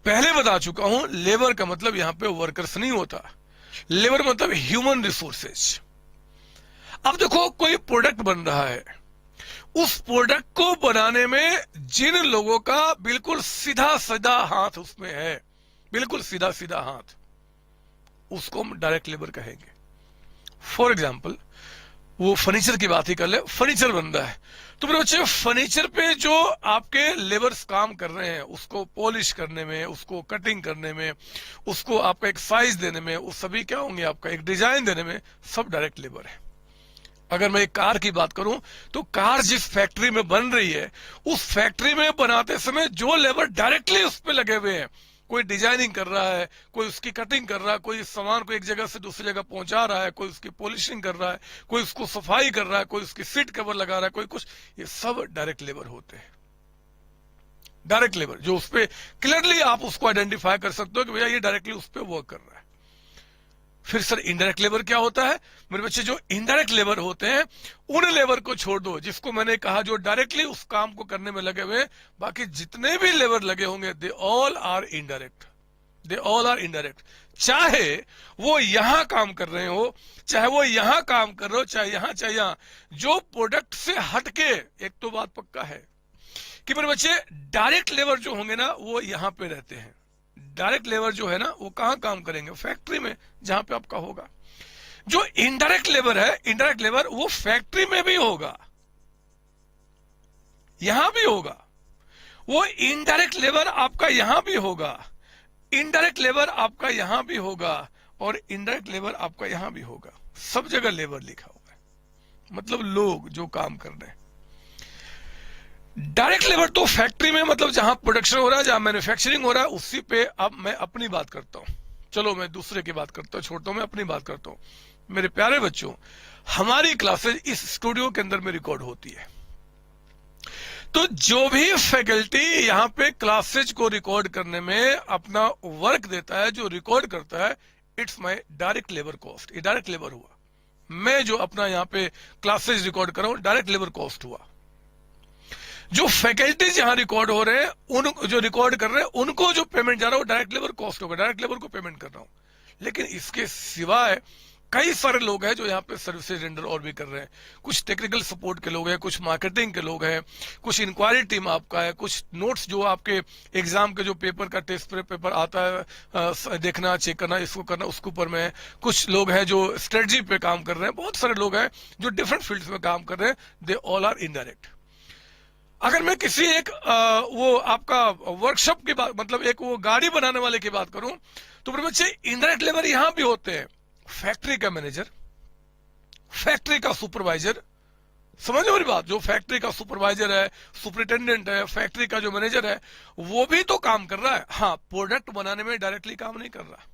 Speaker 1: पहले बता चुका हूं, लेबर का मतलब यहां पे वर्कर्स नहीं होता, लेबर मतलब ह्यूमन रिसोर्सेज। अब देखो कोई प्रोडक्ट बन रहा है, उस प्रोडक्ट को बनाने में जिन लोगों का बिल्कुल सीधा सीधा हाथ उसमें है, बिल्कुल सीधा सीधा हाथ, उसको हम डायरेक्ट लेबर कहेंगे। फॉर एग्जाम्पल वो फर्नीचर की बात ही कर ले, फर्नीचर बन रहा है तो मेरे बच्चे फर्नीचर पे जो आपके लेबर्स काम कर रहे हैं, उसको पॉलिश करने में, उसको कटिंग करने में, उसको आपका एक साइज देने में, वो सभी क्या होंगे, आपका एक डिजाइन देने में, सब डायरेक्ट लेबर है। अगर मैं एक कार की बात करूं तो कार जिस फैक्ट्री में बन रही है, उस फैक्ट्री में बनाते समय जो लेबर डायरेक्टली उस पर लगे हुए हैं, कोई डिजाइनिंग कर रहा है, कोई उसकी कटिंग कर रहा है, कोई सामान को एक जगह से दूसरी जगह पहुंचा रहा है, कोई उसकी पॉलिशिंग कर रहा है, कोई उसको सफाई कर रहा है, कोई उसकी सीट कवर लगा रहा है, कोई कुछ, ये सब डायरेक्ट लेबर होते हैं। डायरेक्ट लेबर जो उस पर क्लियरली आप उसको आइडेंटिफाई कर सकते हो कि भैया ये डायरेक्टली उस पर वर्क कर रहा है। फिर सर इनडायरेक्ट लेबर क्या होता है मेरे बच्चे? जो इनडायरेक्ट लेबर होते हैं उन लेबर को छोड़ दो, जिसको मैंने कहा जो डायरेक्टली उस काम को करने में लगे हुए, बाकी जितने भी लेबर लगे होंगे they all are indirect, they all are indirect. चाहे वो यहां काम कर रहे हो, चाहे वो यहां काम कर रहे हो, चाहे यहां, जो प्रोडक्ट से हटके, एक तो बात पक्का है कि मेरे बच्चे डायरेक्ट लेबर जो होंगे ना वो यहां पे रहते हैं। डायरेक्ट लेबर जो है ना वो कहां काम करेंगे? फैक्ट्री में, जहां पे आपका होगा। जो इनडायरेक्ट लेबर है, इनडायरेक्ट लेबर वो फैक्ट्री में भी होगा, यहां भी होगा। वो इनडायरेक्ट लेबर आपका यहां भी होगा, इनडायरेक्ट लेबर आपका यहां भी होगा, और इनडायरेक्ट लेबर आपका यहां भी होगा। सब जगह लेबर लिखा हुआ है, मतलब लोग जो काम कर रहे हैं। डायरेक्ट लेबर तो फैक्ट्री में, मतलब जहां प्रोडक्शन हो रहा है, जहां मैन्युफैक्चरिंग हो रहा है, उसी पे। अब मैं अपनी बात करता हूं, चलो मैं दूसरे की बात करता हूं, छोड़ता हूं, मैं अपनी बात करता हूं। मेरे प्यारे बच्चों, हमारी क्लासेज इस स्टूडियो के अंदर में रिकॉर्ड होती है, तो जो भी फैकल्टी यहां पे क्लासेज को रिकॉर्ड करने में अपना वर्क देता है, जो रिकॉर्ड करता है, it's my direct labour cost. ये डायरेक्ट लेबर हुआ। मैं जो अपना यहां पे क्लासेज रिकॉर्ड कर रहा हूं, डायरेक्ट लेबर कॉस्ट हुआ। जो फैकल्टीज यहां रिकॉर्ड हो रहे हैं, उन जो रिकॉर्ड कर रहे हैं, उनको जो पेमेंट जा रहा है वो डायरेक्ट लेबर कॉस्ट होगा, डायरेक्ट लेबर को पेमेंट कर रहा हूं। लेकिन इसके सिवाय कई सारे लोग हैं जो यहाँ पे सर्विसेज रेंडर और भी कर रहे हैं। कुछ टेक्निकल सपोर्ट के लोग हैं, कुछ मार्केटिंग के लोग हैं, कुछ इंक्वायरी टीम आपका है, कुछ नोट्स जो आपके एग्जाम के जो पेपर का टेस्ट पेपर आता है देखना, चेक करना, इसको करना, उसके ऊपर में। कुछ लोग हैं जो स्ट्रेटजी पे काम कर रहे हैं, बहुत सारे लोग हैं जो डिफरेंट फील्ड्स में काम कर रहे हैं। They all are indirect. अगर मैं किसी एक वो आपका वर्कशॉप की बात, मतलब एक वो गाड़ी बनाने वाले की बात करूं, तो मेरे बच्चे इनडायरेक्ट लेबर यहां भी होते हैं। फैक्ट्री का मैनेजर, फैक्ट्री का सुपरवाइजर, समझ लो मेरी बात। जो फैक्ट्री का सुपरवाइजर है, सुपरिटेंडेंट है, फैक्ट्री का जो मैनेजर है, वो भी तो काम कर रहा है। हाँ, प्रोडक्ट बनाने में डायरेक्टली काम नहीं कर रहा,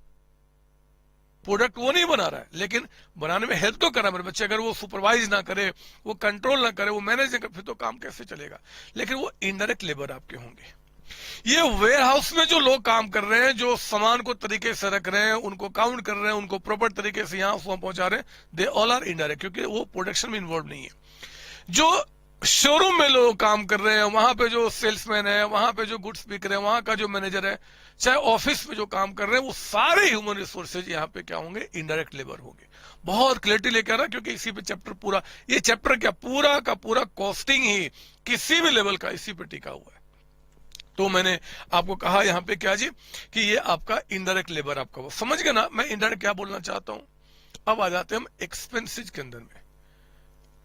Speaker 1: प्रोडक्ट वो नहीं बना रहा है, लेकिन बनाने में हेल्प तो कर रहा है मेरे बच्चे। अगर वो सुपरवाइज ना करे, वो कंट्रोल ना करे, वो मैनेज ना करे, फिर तो काम कैसे चलेगा? लेकिन वो इनडायरेक्ट लेबर आपके होंगे। ये वेयर हाउस में जो लोग काम कर रहे हैं, जो सामान को तरीके से रख रहे हैं, उनको काउंट कर रहे हैं, उनको प्रॉपर तरीके से यहां वहां पहुंचा रहे हैं, दे ऑल आर इनडायरेक्ट, क्योंकि वो प्रोडक्शन में इन्वॉल्व नहीं है। जो शोरूम में लोग काम कर रहे हैं, वहां पे जो सेल्समैन है, वहां पे जो गुड्स बिक रहे हैं, वहां का जो मैनेजर है, चाहे ऑफिस में जो काम कर रहे हैं, वो सारे ह्यूमन रिसोर्सेज यहाँ पे क्या होंगे? इनडायरेक्ट लेबर होंगे। बहुत क्लियरिटी लेकर आ रहा, क्योंकि इसी पे चैप्टर पूरा, ये चैप्टर क्या पूरा का पूरा कॉस्टिंग ही किसी भी लेवल का इसी पे टिका हुआ है। तो मैंने आपको कहा यहाँ पे क्या जी, कि ये आपका इनडायरेक्ट लेबर आपका, वो समझ गए ना मैं इनडायरेक्ट क्या बोलना चाहता हूं। अब आ जाते हैं हम एक्सपेंसेज के अंदर में।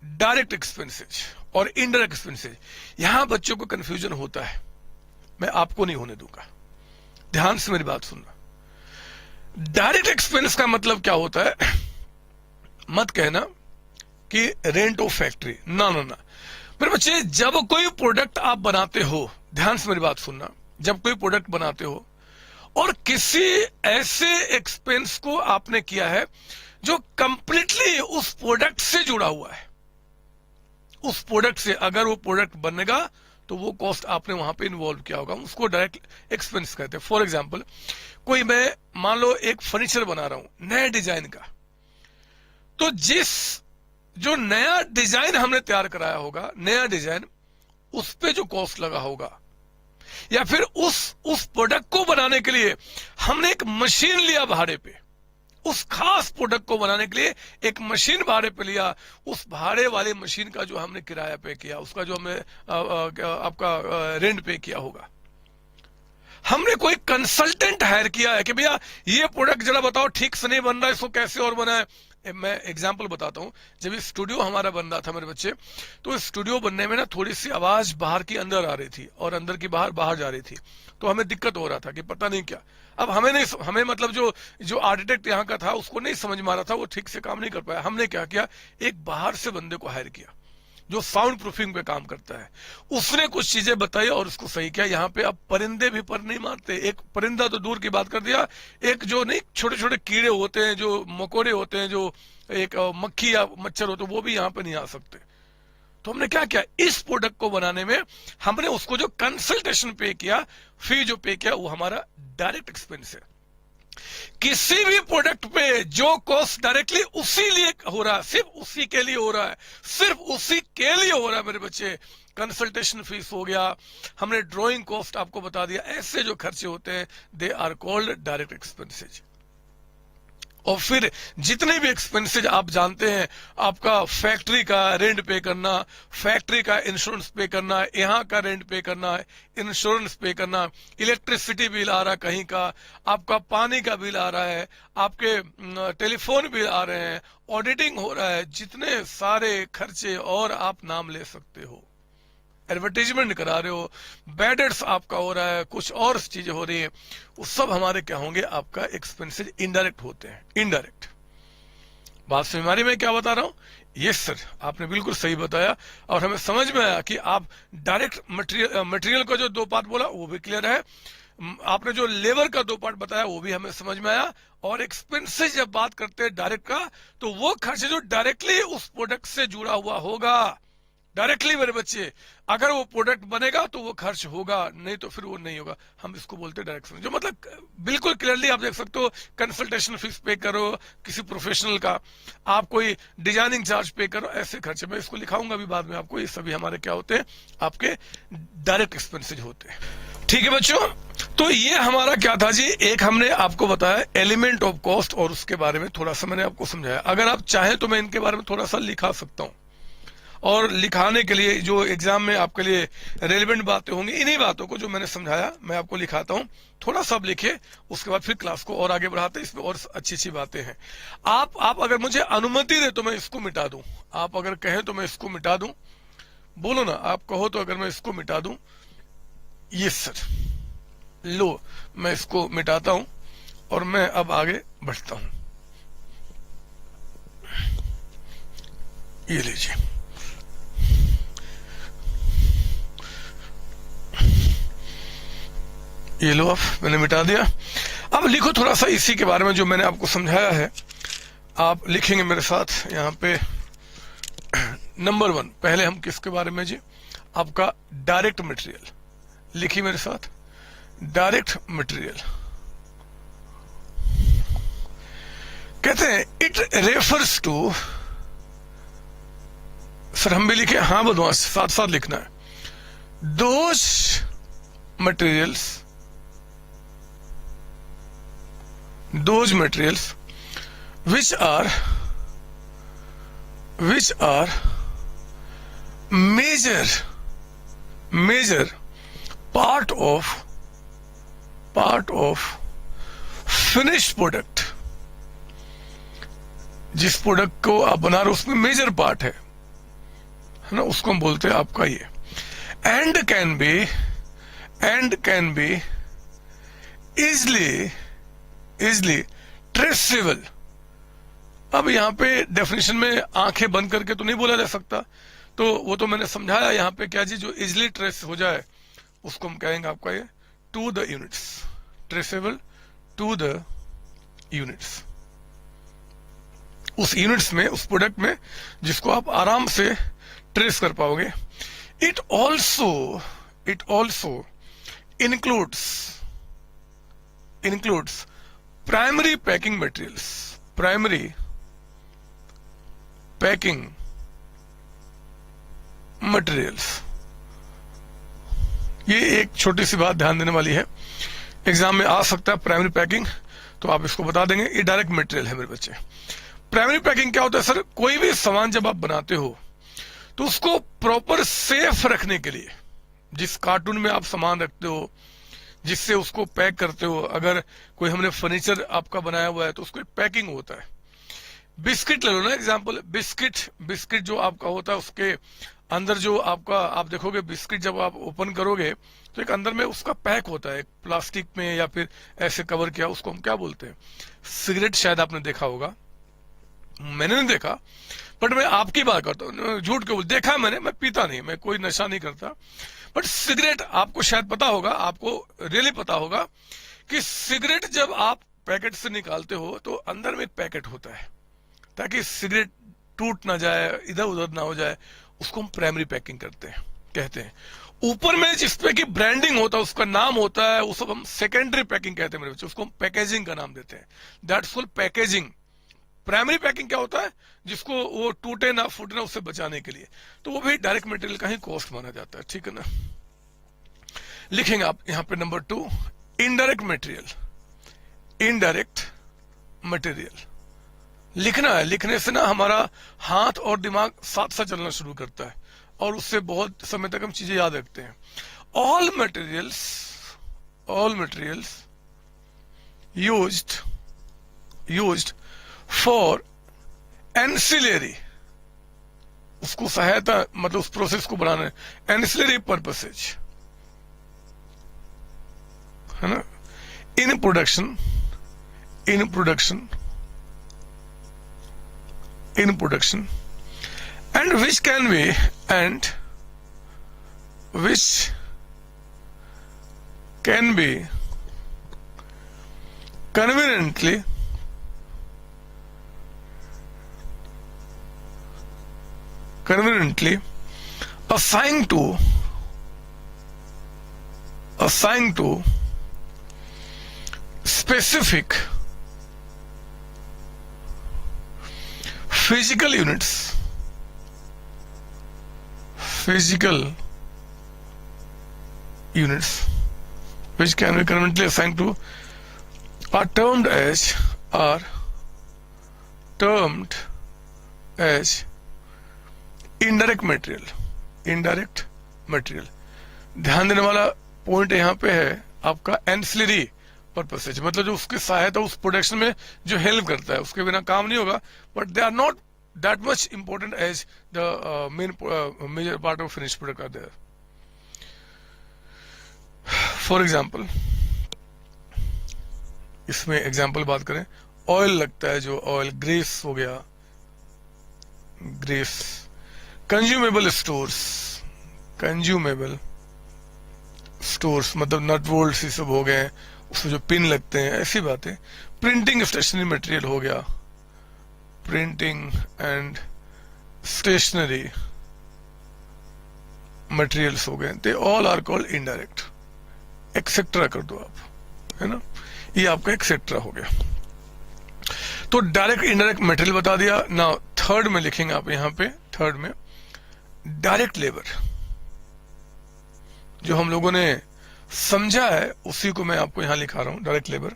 Speaker 1: डायरेक्ट एक्सपेंसेज और इनडायरेक्ट एक्सपेंसेज, यहां बच्चों को कंफ्यूजन होता है, मैं आपको नहीं होने दूंगा, ध्यान से मेरी बात सुनना। डायरेक्ट एक्सपेंस का मतलब क्या होता है? मत कहना कि रेंट ऑफ फैक्ट्री, ना ना ना मेरे बच्चे। जब कोई प्रोडक्ट आप बनाते हो, ध्यान से मेरी बात सुनना, जब कोई प्रोडक्ट बनाते हो और किसी ऐसे एक्सपेंस को आपने किया है जो कंप्लीटली उस प्रोडक्ट से जुड़ा हुआ है। उस प्रोडक्ट से अगर वो प्रोडक्ट बनेगा तो वो कॉस्ट आपने वहां पे इन्वॉल्व किया होगा, उसको डायरेक्ट एक्सपेंस कहते हैं। फॉर एग्जांपल, कोई मैं मान लो एक फर्नीचर बना रहा हूं नए डिजाइन का, तो जो नया डिजाइन हमने तैयार कराया होगा, नया डिजाइन, उस पे जो कॉस्ट लगा होगा, या फिर उस प्रोडक्ट को बनाने के लिए हमने एक मशीन लिया भाड़े पे, उस खास प्रोडक्ट को बनाने के लिए एक मशीन भाड़े पे लिया, उस भाड़े वाली मशीन का जो हमने किराया पे किया, उसका जो हमने आपका रेंट पे किया होगा। हमने कोई कंसल्टेंट हायर किया है कि भैया ये प्रोडक्ट जरा बताओ ठीक से नहीं बन रहा है, इसको कैसे और बनाए। मैं एग्जांपल बताता हूं, जब ये स्टूडियो हमारा बन रहा था मेरे बच्चे, तो स्टूडियो बनने में ना थोड़ी सी आवाज बाहर की अंदर आ रही थी और अंदर की बाहर जा रही थी, तो हमें दिक्कत हो रहा था कि पता नहीं क्या। अब हमें मतलब जो आर्किटेक्ट यहाँ का था उसको नहीं समझ में आ रहा था, वो ठीक से काम नहीं कर पाया। हमने क्या किया, एक बाहर से बंदे को हायर किया जो साउंड प्रूफिंग पे काम करता है, उसने कुछ चीजें बताई और उसको सही किया। यहाँ पे अब परिंदे भी पर नहीं मारते, एक परिंदा तो दूर की बात कर दिया, एक जो नहीं छोटे छोटे कीड़े होते हैं, जो मकोड़े होते हैं, जो एक मक्खी या मच्छर होते हैं, वो भी यहाँ पे नहीं आ सकते। तो हमने क्या किया, इस प्रोडक्ट को बनाने में हमने उसको जो कंसल्टेशन पे किया, फी जो पे किया, वो हमारा डायरेक्ट एक्सपेंस है। किसी भी प्रोडक्ट पे जो कॉस्ट डायरेक्टली उसी लिए हो रहा है, सिर्फ उसी के लिए हो रहा है, सिर्फ उसी के लिए हो रहा है मेरे बच्चे, कंसल्टेशन फीस हो गया, हमने ड्राइंग कॉस्ट आपको बता दिया, ऐसे जो खर्चे होते हैं they are called direct expenses. और फिर जितने भी एक्सपेंसेज आप जानते हैं, आपका फैक्ट्री का रेंट पे करना, फैक्ट्री का इंश्योरेंस पे करना, यहाँ का रेंट पे करना, इंश्योरेंस पे करना, इलेक्ट्रिसिटी बिल आ रहा है कहीं का, आपका पानी का बिल आ रहा है, आपके टेलीफोन बिल आ रहे हैं, ऑडिटिंग हो रहा है, जितने सारे खर्चे और आप नाम ले सकते हो, एडवर्टीजमेंट करा रहे हो, बैड एड्स आपका हो रहा है, कुछ और चीजें हो रही है, वो सब हमारे क्या होंगे, आपका एक्सपेंसेस इनडायरेक्ट होते हैं। इनडायरेक्ट बात समझ में आ रही, मैं क्या बता रहा हूं? यस सर, आपने बिल्कुल सही बताया और हमें समझ में आया कि आप डायरेक्ट मटेरियल का जो दो पार्ट बोला वो भी क्लियर है, आपने जो लेबर का दो पार्ट बताया वो भी हमें समझ में आया। और एक्सपेंसेस जब बात करते हैं डायरेक्ट का, तो वो खर्च जो डायरेक्टली उस प्रोडक्ट से जुड़ा हुआ होगा, डायरेक्टली मेरे बच्चे, अगर वो प्रोडक्ट बनेगा तो वो खर्च होगा, नहीं तो फिर वो नहीं होगा, हम इसको बोलते हैं डायरेक्ट। जो मतलब बिल्कुल क्लियरली आप देख सकते हो, कंसल्टेशन फीस पे करो किसी प्रोफेशनल का, आप कोई डिजाइनिंग चार्ज पे करो, ऐसे खर्चे, मैं इसको लिखाऊंगा भी बाद में आपको, ये सभी हमारे क्या होते हैं, आपके डायरेक्ट एक्सपेंसेज होते हैं। ठीक है बच्चों, तो ये हमारा क्या था जी, एक हमने आपको बताया एलिमेंट ऑफ कॉस्ट और उसके बारे में थोड़ा सा मैंने आपको समझाया। अगर आप चाहें तो मैं इनके बारे में थोड़ा सा लिखा सकता हूं, और लिखाने के लिए जो एग्जाम में आपके लिए रेलेवेंट बातें होंगी, इन्हीं बातों को जो मैंने समझाया मैं आपको लिखाता हूं, थोड़ा सा लिखिए, उसके बाद फिर क्लास को और आगे बढ़ाते हैं, इसमें और अच्छी अच्छी बातें हैं। आप अगर मुझे अनुमति दे तो मैं इसको मिटा दूं, आप अगर कहें तो मैं इसको मिटा दूं, बोलो ना, आप कहो तो अगर मैं इसको मिटा दूं। यस सर, लो मैं इसको मिटाता हूं और मैं अब आगे बढ़ता हूं। ये लीजिए, ये लो, आप मैंने मिटा दिया। अब लिखो थोड़ा सा इसी के बारे में जो मैंने आपको समझाया है, आप लिखेंगे मेरे साथ यहाँ पे। नंबर 1, पहले हम किसके बारे में जी, आपका डायरेक्ट मटेरियल, लिखिए मेरे साथ, डायरेक्ट मटेरियल। कहते हैं इट रेफर्स टू, सर हम भी लिखे, हाँ बदमाश, साथ साथ लिखना है, those materials which are major part of finished product, जिस प्रोडक्ट को आप बना रहे हो उसमें मेजर पार्ट है ना, उसको हम बोलते हैं आपका ये, and can be easily traceable. अब यहाँ पे डेफिनेशन में आंखें बंद करके तो नहीं बोला जा सकता, तो वो तो मैंने समझाया यहाँ पे क्या जी, जो इजली ट्रेस हो जाए उसको हम कहेंगे आपका ये to the units, traceable to the units, उस यूनिट्स में, उस प्रोडक्ट में जिसको आप आराम से ट्रेस कर पाओगे. It also includes primary packing materials, primary packing materials. ये एक छोटी सी बात ध्यान देने वाली है, एग्जाम में आ सकता है प्राइमरी पैकिंग, तो आप इसको बता देंगे. ये डायरेक्ट मटेरियल है मेरे बच्चे. प्राइमरी पैकिंग क्या होता है सर? कोई भी सामान जब आप बनाते हो तो उसको प्रॉपर सेफ रखने के लिए, जिस कार्टून में आप सामान रखते हो, जिससे उसको पैक करते हो, अगर कोई हमने फर्नीचर आपका बनाया हुआ है तो उसको एक पैकिंग होता है. बिस्किट ले लो ना एग्जांपल, बिस्किट जो आपका होता है उसके अंदर जो आपका, आप देखोगे बिस्किट जब आप ओपन करोगे तो एक अंदर में उसका पैक होता है, प्लास्टिक में या फिर ऐसे कवर किया, उसको हम क्या बोलते हैं? सिगरेट. शायद आपने देखा होगा, मैंने नहीं देखा, बट मैं आपकी बात करता हूँ, झूठ क्यों बोल, देखा मैंने, मैं पीता नहीं, मैं कोई नशा नहीं करता, बट सिगरेट आपको शायद पता होगा, आपको रियली पता होगा कि सिगरेट जब आप पैकेट से निकालते हो तो अंदर में एक पैकेट होता है, ताकि सिगरेट टूट ना जाए, इधर उधर ना हो जाए, उसको हम प्राइमरी पैकिंग कहते हैं. ऊपर में जिसपे की ब्रांडिंग होता है, उसका नाम होता है, उसको हम सेकेंडरी पैकिंग कहते हैं मेरे बच्चे, उसको हम पैकेजिंग का नाम देते हैं. That's called packaging. Primary packing क्या होता है? जिसको वो टूटे ना फूटे ना उससे बचाने के लिए, तो वो भी डायरेक्ट मटेरियल का ही कॉस्ट माना जाता है. ठीक है ना? लिखेंगे आप यहां पे नंबर 2, इनडायरेक्ट मटेरियल लिखना है. लिखने से ना हमारा हाथ और दिमाग साथ साथ चलना शुरू करता है और उससे बहुत समय तक हम चीजें याद रखते हैं. All materials used for ancillary, उसको सहायता, मतलब उस प्रोसेस को बढ़ाने, एंसिलरी पर्पसेज है ना, in production and which can be conveniently assigned to specific physical units, which can be conveniently assigned to, are termed as indirect material. ध्यान देने वाला पॉइंट यहाँ पे है आपका एंसिलरी पर्पसेज, मतलब जो उसकी सहायता उस प्रोडक्शन में जो हेल्प करता है, उसके बिना काम नहीं होगा, but they are not that much important as the major part of finish product are there. For example, इसमें एग्जाम्पल बात करें, ऑयल लगता है, जो ऑयल, ग्रीस हो गया, ग्रीस, कंज्यूमेबल स्टोर्स मतलब नट बोल्ट ये सब हो गए, उसमें जो पिन लगते हैं, ऐसी बातें. प्रिंटिंग स्टेशनरी मटेरियल हो गया, प्रिंटिंग एंड स्टेशनरी मटेरियल्स हो गए, they all are called indirect. Etcetera कर दो आप, है ना, ये आपका एक्सेट्रा हो गया. तो डायरेक्ट इनडायरेक्ट मटेरियल बता दिया. नाउ थर्ड में लिखेंगे आप यहाँ पे, थर्ड में डायरेक्ट लेबर, जो हम लोगों ने समझा है उसी को मैं आपको यहां लिखा रहा हूं. Direct labour,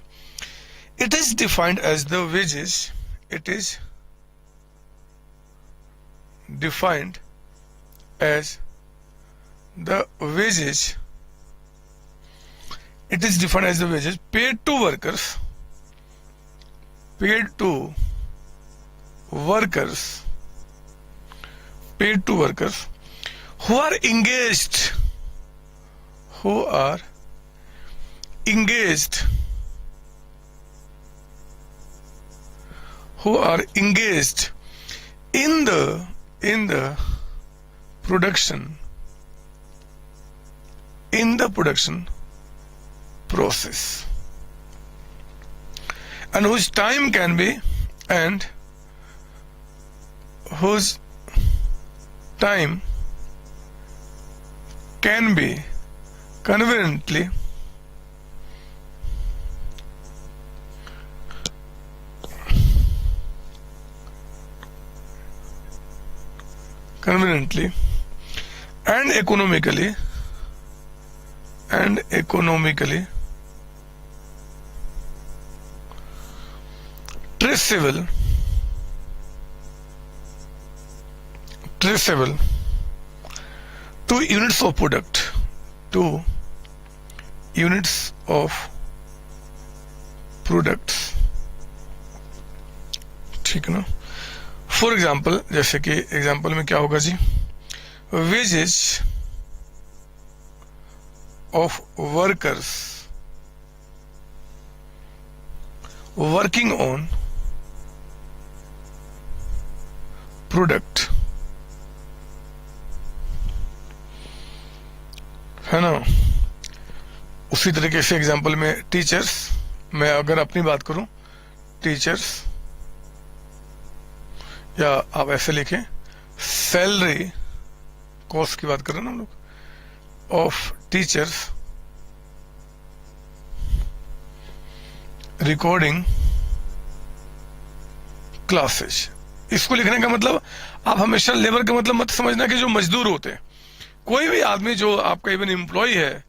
Speaker 1: it is defined as the wages, it is defined as the wages paid to workers who are engaged in the production process. and whose time can be and whose time can be conveniently and economically traceable to units of product, ठीक है ना। फॉर एग्जाम्पल, जैसे कि एग्जाम्पल में क्या होगा जी, wages of workers working on product, है ना। उसी तरीके से एग्जाम्पल में टीचर्स, मैं अगर अपनी बात करूं, टीचर्स, या आप ऐसे लिखें सैलरी कॉस्ट की बात कर रहे हैं ना हम लोग, ऑफ टीचर्स रिकॉर्डिंग क्लासेस। इसको लिखने का मतलब, आप हमेशा लेबर का मतलब मत समझना कि जो मजदूर होते हैं, कोई भी आदमी जो आपका इवन एम्प्लॉय है,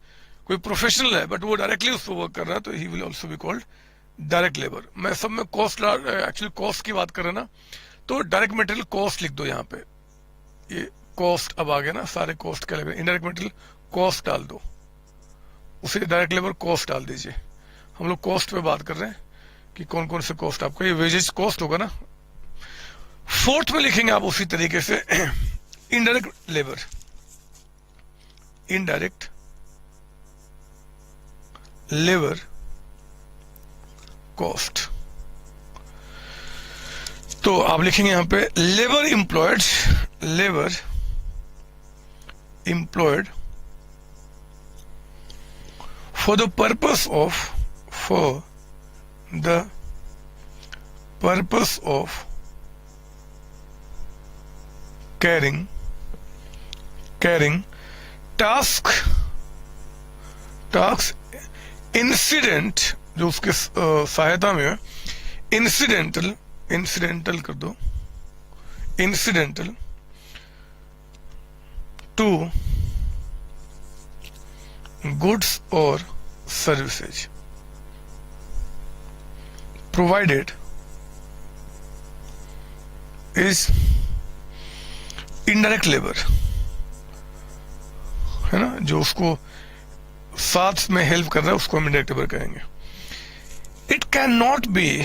Speaker 1: कोई प्रोफेशनल है, बट वो डायरेक्टली उसको वर्क कर रहा है, तो he will also be called direct labour. मैं सब में कॉस्ट, एक्चुअली कॉस्ट की बात कर रहा ना, तो डायरेक्ट मटेरियल कॉस्ट लिख दो यहाँ पे, ये कॉस्ट अब आ गया ना, सारे कॉस्ट क्या लग रहे हैं, इनडायरेक्ट मटेरियल कॉस्ट डाल दो, उसे डायरेक्ट लेबर कॉस्ट डाल दीजिए। हम लोग कॉस्ट पे बात कर रहे हैं कि कौन कौन से कॉस्ट, आपको ये वेजेस कॉस्ट होगा ना। फोर्थ में लिखेंगे आप उसी तरीके से indirect labour, indirect labour cost. तो आप लिखेंगे यहां पे labour employed for the purpose of carrying task incident, जो उसके सहायता में है, इंसिडेंटल कर दो, इंसिडेंटल टू गुड्स और services provided is indirect labour, है ना। जो उसको साथ में हेल्प कर रहा है उसको हम इनडायरेक्ट लेबर कहेंगे। It can not B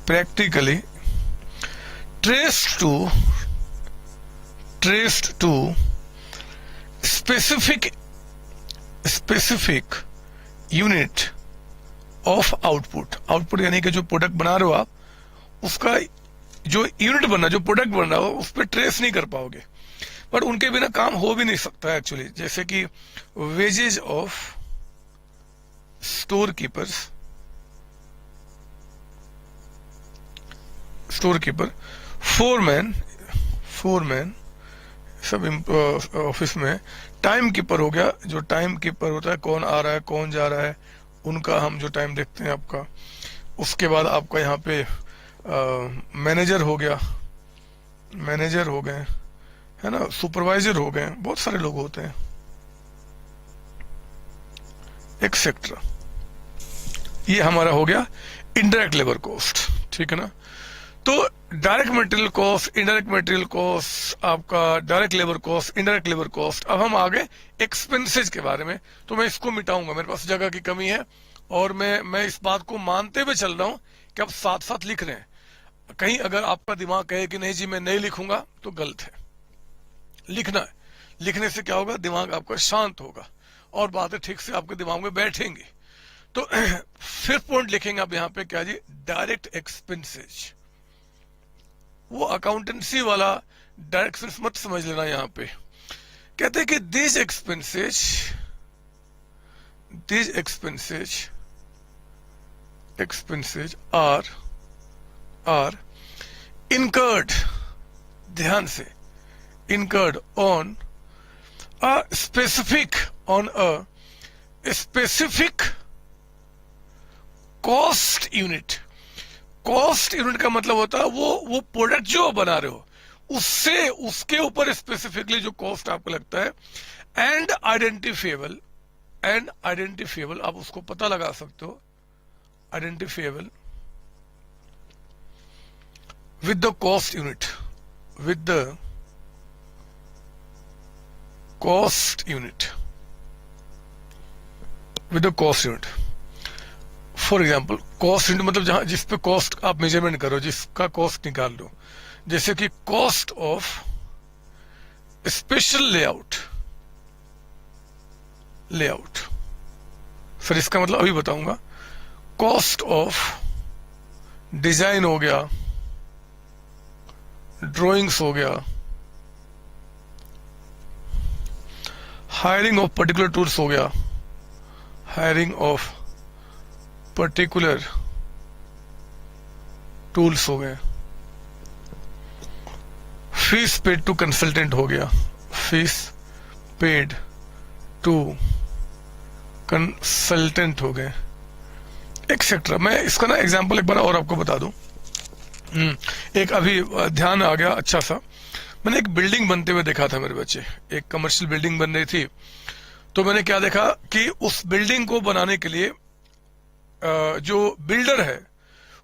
Speaker 1: practically traced to specific unit of output यानी कि जो प्रोडक्ट बना रहे हो आप, उसका जो यूनिट बनना, जो प्रोडक्ट बन रहा हो, उस पर ट्रेस नहीं कर पाओगे, पर उनके बिना काम हो भी नहीं सकता है एक्चुअली। जैसे कि wages of store keeper, foreman सब ऑफिस में, टाइम कीपर हो गया, जो टाइम कीपर होता है, कौन आ रहा है कौन जा रहा है, उनका हम जो टाइम देखते हैं आपका। उसके बाद आपका यहाँ पे मैनेजर हो गया, मैनेजर हो गए, है ना, सुपरवाइजर हो गए, बहुत सारे लोग होते हैं, एक्सेट्रा। ये हमारा हो गया इनडायरेक्ट लेबर कॉस्ट, ठीक है ना। तो direct material cost, indirect material cost, आपका direct labour cost, indirect labour cost. अब हम आ गए एक्सपेंसेस के बारे में, तो मैं इसको मिटाऊंगा, मेरे पास जगह की कमी है, और मैं इस बात को मानते हुए चल रहा हूं कि आप साथ साथ लिख रहे हैं। कहीं अगर आपका दिमाग कहे कि नहीं जी मैं नहीं लिखूंगा, तो गलत है, लिखना है। लिखने से क्या होगा, दिमाग आपका शांत होगा और बातें ठीक से आपके दिमाग में बैठेंगी। तो फिफ्थ पॉइंट लिखेंगे आप यहाँ पे क्या जी, डायरेक्ट एक्सपेंसेस। वो अकाउंटेंसी वाला डायरेक्ट एक्सपेंस मत समझ लेना यहाँ पे, कहते हैं कि these expenses are incurred, ध्यान से, incurred on a specific cost unit. Cost unit का मतलब होता है वो प्रोडक्ट जो बना रहे हो उससे, उसके ऊपर स्पेसिफिकली जो कॉस्ट आपको लगता है, एंड आइडेंटिफिएबल आप उसको पता लगा सकते हो, identifiable with the cost unit, for example cost unit मतलब जहां जिस पे कॉस्ट आप मेजरमेंट करो, जिसका कॉस्ट निकाल लो, जैसे कि cost of special layout. Sir इसका मतलब अभी बताऊंगा। कॉस्ट ऑफ डिजाइन हो गया, ड्राइंग्स हो गया, हायरिंग ऑफ पर्टिकुलर टूल्स हो गया, हायरिंग ऑफ पर्टिकुलर टूल्स हो गए, फीस पेड टू कंसल्टेंट हो गया, फीस पेड टू कंसल्टेंट हो गए, एक्सेट्रा। मैं इसका ना एग्जांपल एक बार और आपको बता दूं। एक अभी ध्यान आ गया अच्छा सा, मैंने एक बिल्डिंग बनते हुए देखा था मेरे बच्चे, एक कमर्शियल बिल्डिंग बन रही थी। तो मैंने क्या देखा कि उस बिल्डिंग को बनाने के लिए जो बिल्डर है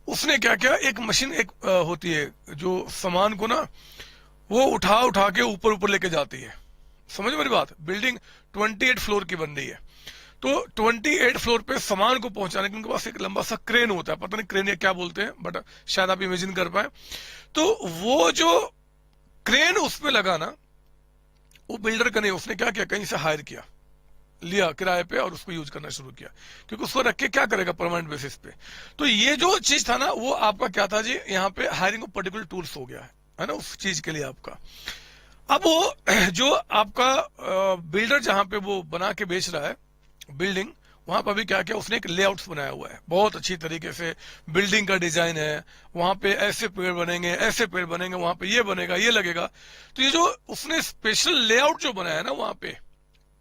Speaker 1: उसने क्या किया, एक मशीन एक होती है जो सामान को ना वो उठा के ऊपर लेके जाती है। समझ मेरी बात? बिल्डिंग 28 फ्लोर की बन रही है, तो 28 फ्लोर पे सामान को पहुंचाने के उनके पास एक लंबा सा क्रेन होता है, पता नहीं क्रेन या क्या बोलते हैं, बट शायद आप इमेजिन कर पाए। तो वो जो क्रेन उस पे लगा ना, वो बिल्डर का नहीं, उसने क्या किया, कहीं से हायर किया, लिया किराए पे और उसको यूज करना शुरू किया, क्योंकि उसको रख के क्या करेगा परमानेंट बेसिस पे। तो ये जो चीज था ना वो आपका क्या था जी, यहाँ पे हायरिंग ऑफ पर्टिकुलर टूल्स हो गया है ना, उस चीज के लिए आपका। अब वो जो आपका बिल्डर जहां पे वो बना के बेच रहा है बिल्डिंग, वहां पर भी क्या किया उसने, एक लेआउट्स बनाया हुआ है, बहुत अच्छी तरीके से बिल्डिंग का डिजाइन है, वहां पे ऐसे पेड़ बनेंगे, ऐसे पेड़ बनेंगे, वहां पे ये बनेगा, ये लगेगा। तो ये जो उसने स्पेशल लेआउट जो बनाया है ना, वहां पे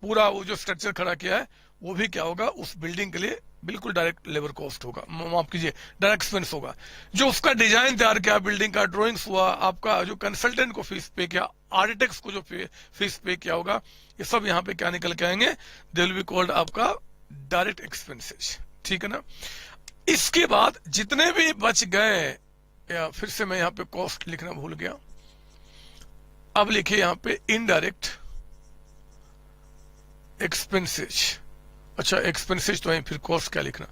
Speaker 1: पूरा वो जो स्ट्रक्चर खड़ा किया है, वो भी क्या होगा, उस बिल्डिंग के लिए बिल्कुल डायरेक्ट लेबर कॉस्ट होगा, माफ कीजिए डायरेक्ट एक्सपेंस होगा। जो उसका डिजाइन तैयार किया बिल्डिंग का, ड्राइंग्स हुआ, आपका जो कंसल्टेंट को फीस पे किया, आर्किटेक्ट्स को जो फीस पे किया होगा, ये सब यहाँ पे क्या निकल के आएंगे, दे विल बी कॉल्ड आपका डायरेक्ट एक्सपेंसेस। ठीक है ना। इसके बाद जितने भी बच गए, या फिर से मैं यहाँ पे कॉस्ट लिखना भूल गया, अब लिखिए यहाँ पे इनडायरेक्ट एक्सपेंसेस। अच्छा एक्सपेंसेस तो है, फिर कॉस्ट क्या लिखना,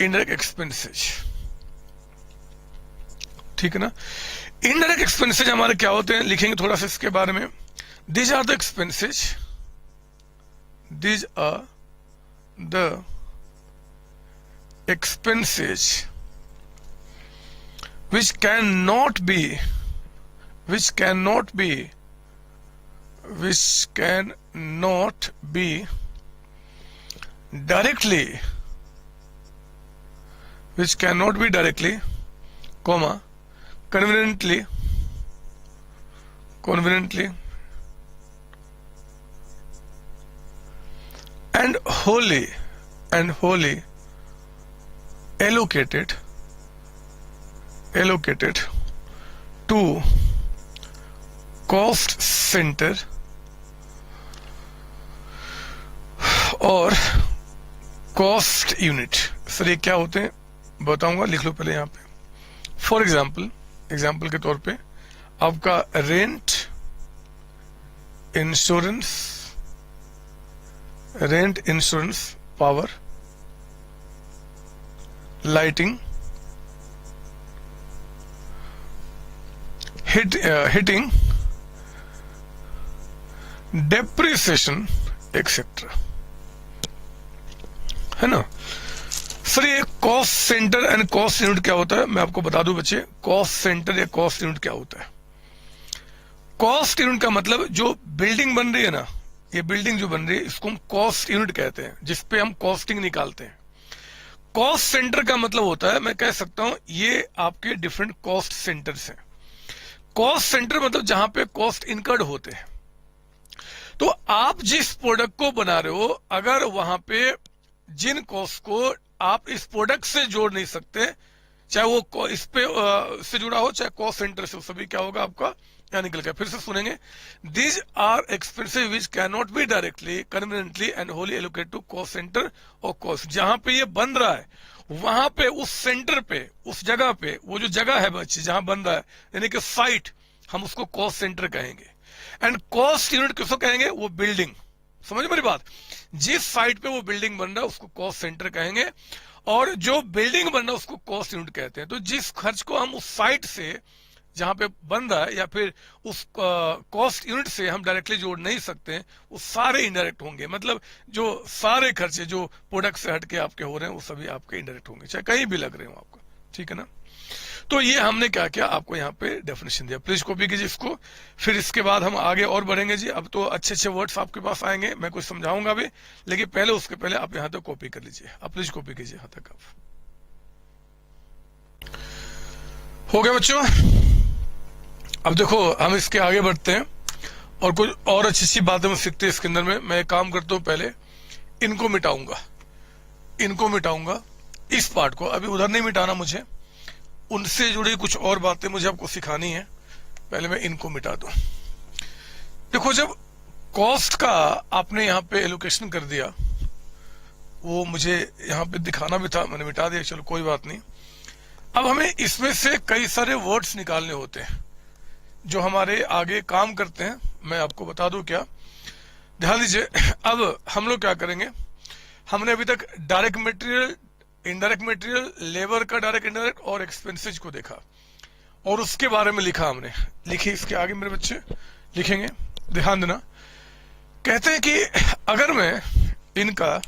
Speaker 1: इनडायरेक्ट एक्सपेंसेस। ठीक है ना। इनडायरेक्ट एक्सपेंसेस हमारे क्या होते हैं, लिखेंगे थोड़ा सा इसके बारे में। These are the expenses, these are the expenses which cannot be directly, comma, conveniently and wholly allocated to cost center और कॉस्ट यूनिट। सर ये क्या होते हैं बताऊंगा, लिख लो पहले यहाँ पे। फॉर एग्जाम्पल के तौर पे आपका rent insurance, power, lighting, heating, depreciation etcetera, है ना। सर ये cost centre and cost unit क्या होता है, मैं आपको बता दूं बच्चे, कॉस्ट सेंटर या कॉस्ट यूनिट क्या होता है। कॉस्ट यूनिट का मतलब जो बिल्डिंग बन रही है ना, ये बिल्डिंग जो बन रही है इसको हम कॉस्ट यूनिट कहते हैं, जिसपे हम कॉस्टिंग निकालते हैं। कॉस्ट सेंटर का मतलब होता है, मैं कह सकता हूं ये आपके डिफरेंट कॉस्ट सेंटर्स हैं। कॉस्ट सेंटर मतलब जहां पे कॉस्ट इनकर्ड होते हैं। तो आप जिस प्रोडक्ट को बना रहे हो, अगर वहां पे जिन कॉस्ट को आप इस प्रोडक्ट से जोड़ नहीं सकते, चाहे वो इस पे से जुड़ा हो चाहे कॉस्ट सेंटर से, सभी क्या होगा आपका क्या निकल गया। फिर से सुनेंगे, these are expensive which can not be directly conveniently and wholly allocate to cost centre और कॉस्ट। जहां पे ये बन रहा है वहां पे उस सेंटर पे, उस जगह पे, वो जो जगह है बच्चे जहां बन रहा है यानी कि साइट, हम उसको कॉस्ट सेंटर कहेंगे। एंड कॉस्ट यूनिट किसको कहेंगे, वो बिल्डिंग। समझ मेरी बात, जिस साइट पे वो बिल्डिंग बन रहा है उसको कॉस्ट सेंटर कहेंगे, और जो बिल्डिंग बन रहा है उसको कॉस्ट यूनिट कहते हैं। तो जिस खर्च को हम उस साइट से जहां पे बन रहा है या फिर उस कॉस्ट यूनिट से हम डायरेक्टली जोड़ नहीं सकते, वो सारे इनडायरेक्ट होंगे। मतलब जो सारे खर्चे जो प्रोडक्ट से हटके आपके हो रहे हैं वो सभी आपके इनडायरेक्ट होंगे, चाहे कहीं भी लग रहे हो आपको। ठीक है ना। तो ये हमने क्या किया, आपको यहाँ पे डेफिनेशन दिया। प्लीज कॉपी कीजिए इसको, फिर इसके बाद हम आगे और बढ़ेंगे जी। अब तो अच्छे अच्छे वर्ड्स आपके पास आएंगे, मैं कुछ समझाऊंगा भी, लेकिन पहले उसके पहले आप यहाँ तक कॉपी कर लीजिए। आप प्लीज कॉपी कीजिए यहाँ तक। आप हो गया बच्चों। अब देखो हम इसके आगे बढ़ते हैं और कुछ और अच्छी अच्छी बातें हम सीखते हैं इसके अंदर में। मैं एक काम करता हूं, पहले इनको मिटाऊंगा इस पार्ट को, अभी उधर नहीं मिटाना मुझे, उनसे जुड़ी कुछ और बातें मुझे आपको सिखानी है। पहले मैं इनको मिटा दूं। देखो जब कॉस्ट का आपने यहाँ पे एलोकेशन कर दिया, वो मुझे यहाँ पे दिखाना भी था, मैंने मिटा दिया, चलो कोई बात नहीं। अब हमें इसमें से कई सारे वर्ड्स निकालने होते हैं जो हमारे आगे काम करते हैं। मैं आपको बता दूं क्या, ध्यान दीजिए। अब हम लोग क्या करेंगे, हमने अभी तक direct material, indirect material, labour का डायरेक्ट इंडायरेक्ट और एक्सपेंसेज को देखा और उसके बारे में लिखा हमने। लिखिए इसके आगे मेरे बच्चे लिखेंगे, ध्यान देना। कहते हैं कि अगर मैं इनका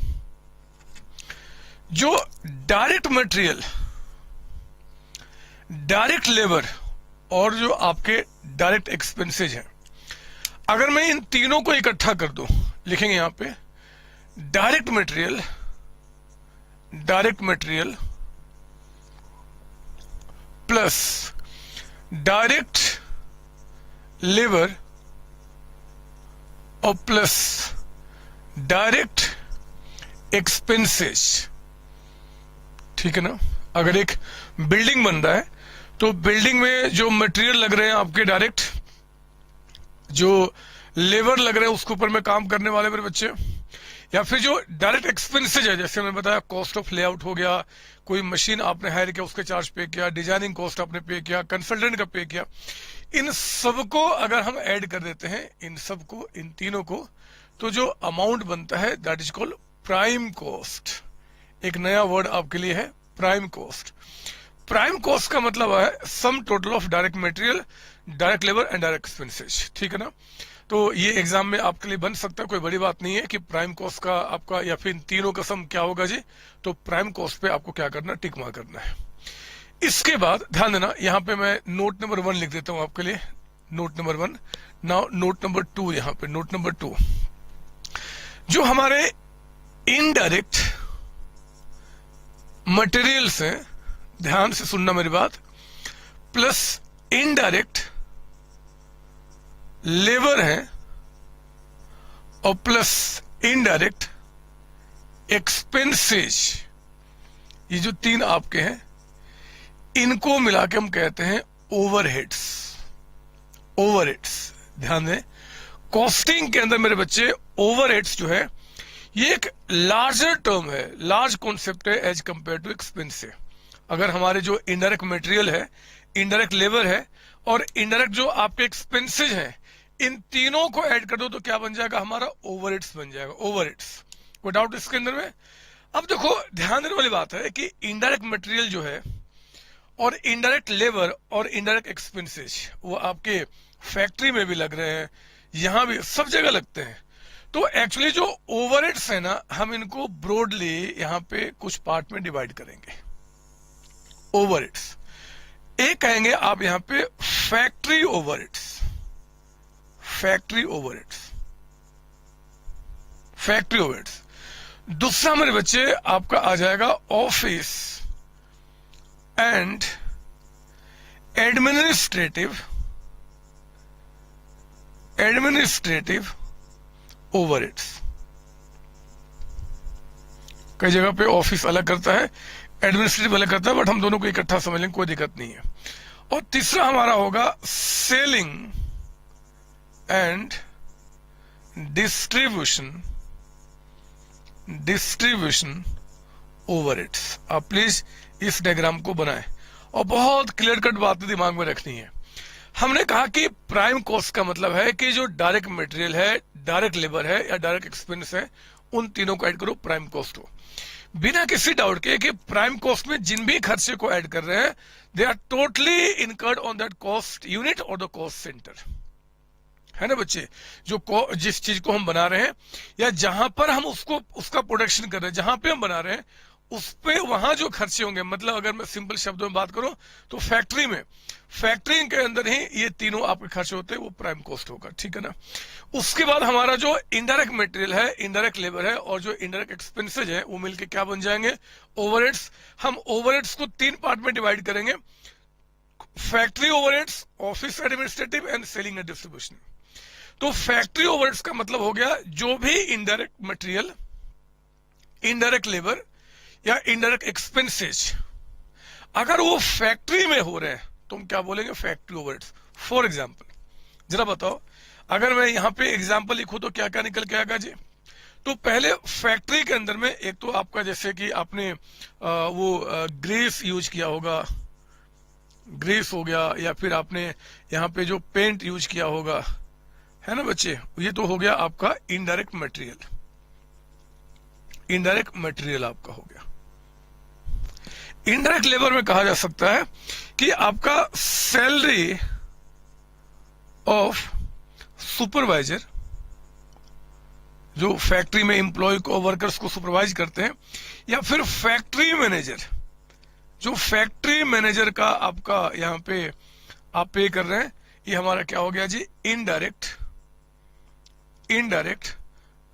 Speaker 1: जो डायरेक्ट मटेरियल, डायरेक्ट लेबर और जो आपके डायरेक्ट एक्सपेंसेज हैं, अगर मैं इन तीनों को इकट्ठा कर दूं, लिखेंगे यहां पे direct material plus direct labour और प्लस डायरेक्ट एक्सपेंसेज। ठीक है ना। अगर एक बिल्डिंग बन रहा है तो बिल्डिंग में जो मटेरियल लग रहे हैं आपके डायरेक्ट, जो लेबर लग रहे हैं उसके ऊपर में काम करने वाले मेरे बच्चे, या फिर जो डायरेक्ट एक्सपेंसेज है, जैसे मैंने बताया कॉस्ट ऑफ लेआउट हो गया, कोई मशीन आपने हायर किया उसके चार्ज पे किया, डिजाइनिंग कॉस्ट आपने पे किया, कंसल्टेंट का पे किया, इन सबको अगर हम ऐड कर देते हैं, इन सबको, इन तीनों को, तो जो अमाउंट बनता है that is called prime cost. एक नया वर्ड आपके लिए है, प्राइम कॉस्ट। प्राइम कॉस्ट का मतलब है sum total of direct material, direct labour and direct expenses. ठीक है ना। तो ये एग्जाम में आपके लिए बन सकता है, कोई बड़ी बात नहीं है कि प्राइम कॉस्ट का आपका या फिर इन तीनों का सम क्या होगा जी। तो प्राइम कॉस्ट पे आपको क्या करना, टिक मार्क करना है। इसके बाद ध्यान देना, यहां पे मैं नोट नंबर 1 लिख देता हूं आपके लिए, note number 1। Now note number 2, यहां पे नोट नंबर 2, जो हमारे इनडायरेक्ट मटेरियल्स हैं, ध्यान से सुनना मेरी बात, प्लस इनडायरेक्ट लेबर है और प्लस इनडायरेक्ट एक्सपेंसेज, ये जो तीन आपके हैं, इनको मिला के हम कहते हैं ओवरहेड्स। ध्यान दें, कॉस्टिंग के अंदर मेरे बच्चे ओवरहेड्स जो है ये एक लार्जर टर्म है, लार्ज कॉन्सेप्ट है एज कंपेयर टू एक्सपेंस से। अगर हमारे जो इनडायरेक्ट मटेरियल है, इनडायरेक्ट लेबर है और इनडायरेक्ट जो आपके एक्सपेंसेज हैं, इन तीनों को ऐड कर दो तो क्या बन जाएगा, हमारा ओवरहेड्स बन जाएगा, ओवरहेड्स। कोई डाउट इसके अंदर में। अब देखो ध्यान देने वाली बात है कि इनडायरेक्ट मटेरियल जो है और इनडायरेक्ट लेबर और इनडायरेक्ट एक्सपेंसेज वो आपके फैक्ट्री में भी लग रहे हैं, यहां भी सब जगह लगते हैं। तो एक्चुअली जो ओवरहेड्स है ना, हम इनको ब्रॉडली यहां पे कुछ पार्ट में डिवाइड करेंगे। ओवरहेड्स एक कहेंगे आप यहां पे factory overheads, factory overheads, factory overheads. दूसरा मेरे बच्चे आपका आ जाएगा ऑफिस एंड एडमिनिस्ट्रेटिव ओवरहेड्स। कई जगह पे ऑफिस अलग करता है, एडमिनिस्ट्रेटिव अलग करता है, बट हम दोनों को इकट्ठा समझ लेंगे, कोई दिक्कत नहीं है। और तीसरा हमारा होगा सेलिंग एंड डिस्ट्रीब्यूशन ओवरहेड्स। आप प्लीज इस डायग्राम को बनाएं और बहुत क्लियर कट बातें दिमाग में रखनी है। हमने कहा कि प्राइम कॉस्ट का मतलब है कि जो डायरेक्ट मटेरियल है, डायरेक्ट लेबर है या डायरेक्ट एक्सपेंस है, उन तीनों को ऐड करो, प्राइम कॉस्ट हो। बिना किसी डाउट के कि प्राइम कॉस्ट में जिन भी खर्चे को ऐड कर रहे हैं, they are totally incurred on that cost unit और द कॉस्ट सेंटर, है ना बच्चे। जिस चीज को हम बना रहे हैं या जहां पर हम उसका प्रोडक्शन कर रहे हैं, जहां पे हम बना रहे हैं, उस पे वहां जो खर्चे होंगे, मतलब अगर मैं सिंपल शब्दों में बात करूं तो फैक्ट्री के अंदर ही ये तीनों आपके खर्चे होते हैं, वो प्राइम कॉस्ट होगा, ठीक है ना। उसके बाद हमारा जो इनडायरेक्ट मटेरियल है, इनडायरेक्ट लेबर है और जो इनडायरेक्ट एक्सपेंसेज है, वो मिलके क्या बन जाएंगे, ओवरहेड्स। हम ओवरहेड्स को 3 पार्ट में डिवाइड करेंगे, factory overheads, office administrative and selling and distribution. तो फैक्ट्री ओवरहेड्स का मतलब हो गया जो भी इनडायरेक्ट मटेरियल, इनडायरेक्ट लेबर या इनडायरेक्ट एक्सपेंसेज अगर वो फैक्ट्री में हो रहे हैं तो हम क्या बोलेंगे, फैक्ट्री ओवरहेड्स। फॉर एग्जांपल, जरा बताओ, अगर मैं यहां पे एग्जांपल लिखूं तो क्या क्या निकल के आएगा जी। तो पहले फैक्ट्री के अंदर में एक तो आपका जैसे कि आपने ग्रीस यूज किया होगा, ग्रीस हो गया, या फिर आपने यहाँ पे जो पेंट यूज किया होगा, है ना बच्चे, ये तो हो गया आपका इनडायरेक्ट मटेरियल, इनडायरेक्ट मटेरियल आपका हो गया। इनडायरेक्ट लेबर में कहा जा सकता है कि आपका सैलरी ऑफ सुपरवाइजर, जो फैक्ट्री में एम्प्लॉय को, वर्कर्स को सुपरवाइज करते हैं, या फिर फैक्ट्री मैनेजर, जो फैक्ट्री मैनेजर का आपका यहां पे आप पे कर रहे हैं, ये हमारा क्या हो गया जी, इनडायरेक्ट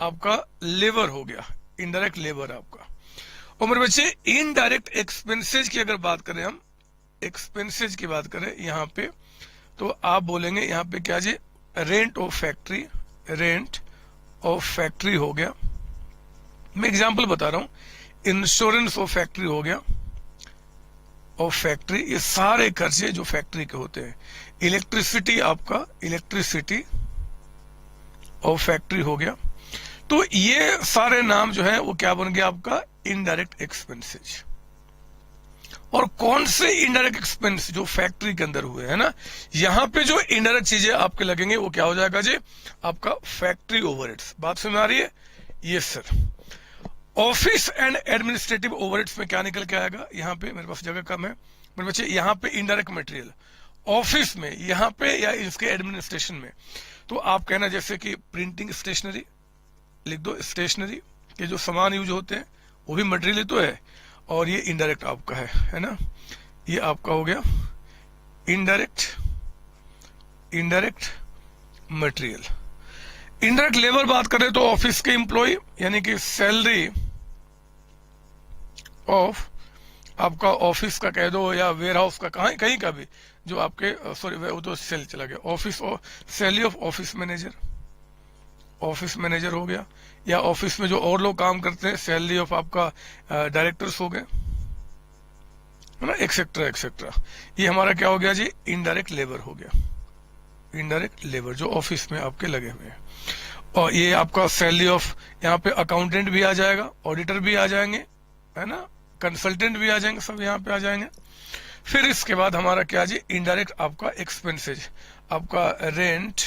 Speaker 1: आपका लेबर हो गया, इनडायरेक्ट लेबर आपका। और मेरे बच्चे इनडायरेक्ट एक्सपेंसेज की अगर बात करें, हम एक्सपेंसेज की बात करें यहां पे, तो आप बोलेंगे यहां पे क्या जी, रेंट ऑफ फैक्ट्री हो गया। मैं एग्जांपल बता रहा हूं, इंश्योरेंस ऑफ फैक्ट्री हो गया, ऑफ फैक्ट्री, ये सारे खर्चे जो फैक्ट्री के होते हैं। इलेक्ट्रिसिटी आपका, इलेक्ट्रिसिटी ऑफ फैक्ट्री हो गया। तो ये सारे नाम जो है वो क्या बन गया आपका, इनडायरेक्ट एक्सपेंसेज। और कौन से इनडायरेक्ट एक्सपेंस जो फैक्ट्री के अंदर हुए, है ना, यहां पे जो इनडायरेक्ट चीजें आपके लगेंगे वो क्या हो जाएगा जी, आपका फैक्ट्री ओवरहेड्स। बात समझ आ रही है, yes sir. Office and administrative overheads में क्या निकल के आएगा, यहां पे मेरे पास जगह कम है मेरे बच्चे, यहां पे इनडायरेक्ट मटेरियल, ऑफिस में यहां पे या इसके एडमिनिस्ट्रेशन में, तो आप कहना जैसे कि प्रिंटिंग स्टेशनरी लिख दो, स्टेशनरी के जो सामान यूज होते हैं वो भी मटेरियल तो है, और ये इनडायरेक्ट आपका है ना, ये आपका हो गया इनडायरेक्ट मटेरियल। इनडायरेक्ट लेबर बात करें तो ऑफिस के एम्प्लॉय, यानी कि सैलरी ऑफ आपका ऑफिस का कह दो या वेयर हाउस का, कहीं का भी जो आपके, सॉरी वो तो सेल चला गया, ऑफिस और सैलरी ऑफ ऑफिस मैनेजर हो गया, या ऑफिस में जो और लोग काम करते हैं, सैलरी ऑफ आपका डायरेक्टर्स हो गए, है ना, एक्सेट्रा एक्सेट्रा। ये हमारा क्या हो गया जी, इनडायरेक्ट लेबर हो गया, इनडायरेक्ट लेबर जो ऑफिस में आपके लगे हुए हैं। और ये आपका सैलरी ऑफ, यहाँ पे अकाउंटेंट भी आ जाएगा, ऑडिटर भी आ जाएंगे, है ना, कंसल्टेंट भी आ जाएंगे, सब यहाँ पे आ जाएंगे। फिर इसके बाद हमारा क्या जी, इनडायरेक्ट आपका एक्सपेंसेज, आपका रेंट,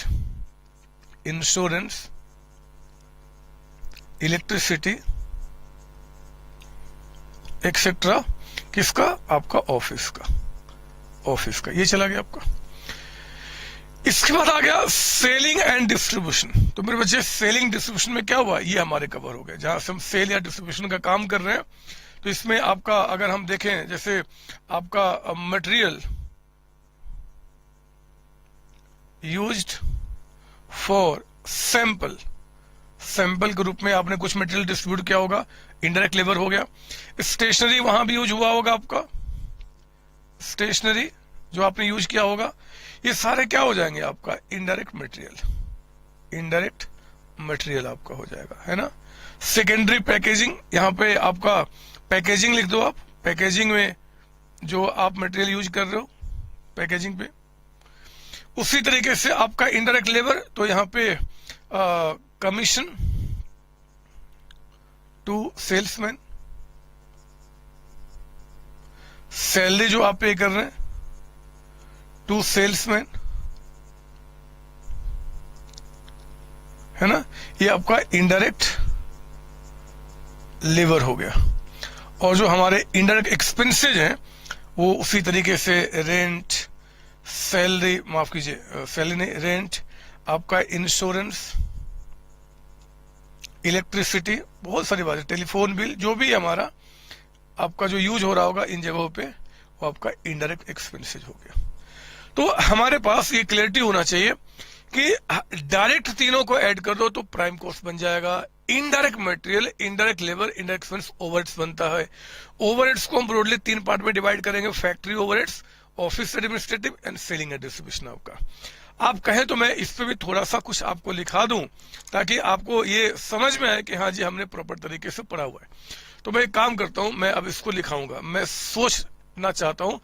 Speaker 1: इंश्योरेंस, इलेक्ट्रिसिटी एक्सेट्रा, किसका, आपका ऑफिस का, ये चला गया आपका। इसके बाद आ गया सेलिंग एंड डिस्ट्रीब्यूशन। तो मेरे बच्चे सेलिंग डिस्ट्रीब्यूशन में क्या हुआ, ये हमारे कवर हो गया, जहां से हम सेल या डिस्ट्रीब्यूशन का काम कर रहे हैं। तो इसमें आपका अगर हम देखें, जैसे आपका material used for sample, sample के रूप में आपने कुछ मटेरियल डिस्ट्रीब्यूट किया होगा, इनडायरेक्ट लेबर हो गया। स्टेशनरी वहां भी यूज हुआ होगा आपका, स्टेशनरी जो आपने यूज किया होगा, ये सारे क्या हो जाएंगे आपका इनडायरेक्ट मटेरियल, इनडायरेक्ट मटेरियल आपका हो जाएगा, है ना। सेकेंडरी पैकेजिंग, यहाँ पे आपका पैकेजिंग लिख दो आप, पैकेजिंग में जो आप मटेरियल यूज कर रहे हो पैकेजिंग पे। उसी तरीके से आपका इनडायरेक्ट लेबर, तो यहाँ पे कमीशन टू सेल्समैन, सैलरी जो आप पे कर रहे हैं टू सेल्समैन, है ना, ये आपका इनडायरेक्ट लेबर हो गया। और जो हमारे इनडायरेक्ट एक्सपेंसेज हैं वो उसी तरीके से रेंट, सैलरी, माफ कीजिए सैलरी नहीं, रेंट, आपका इंश्योरेंस, इलेक्ट्रिसिटी, बहुत सारी बातें, टेलीफोन बिल, जो भी हमारा आपका जो यूज हो रहा होगा इन जगहों पे, वो आपका इनडायरेक्ट एक्सपेंसेज हो गया। तो हमारे पास ये क्लियरिटी होना चाहिए कि डायरेक्ट तीनों को ऐड कर दो तो प्राइम कॉस्ट बन जाएगा। Indirect material, indirect labour, indirect expense, overheads बनता है। ओवरहेड्स को हम ब्रॉडली 3 पार्ट में डिवाइड करेंगे, factory overheads, office administrative and selling and distribution आपका। आप कहें तो मैं इस पे भी थोड़ा सा कुछ आपको लिखा दूं ताकि आपको ये समझ में आए कि हाँ जी हमने प्रॉपर तरीके से पढ़ा हुआ है। तो मैं एक काम करता हूं, मैं अब इसको लिखाऊंगा। मैं सोचना चाहता हूं,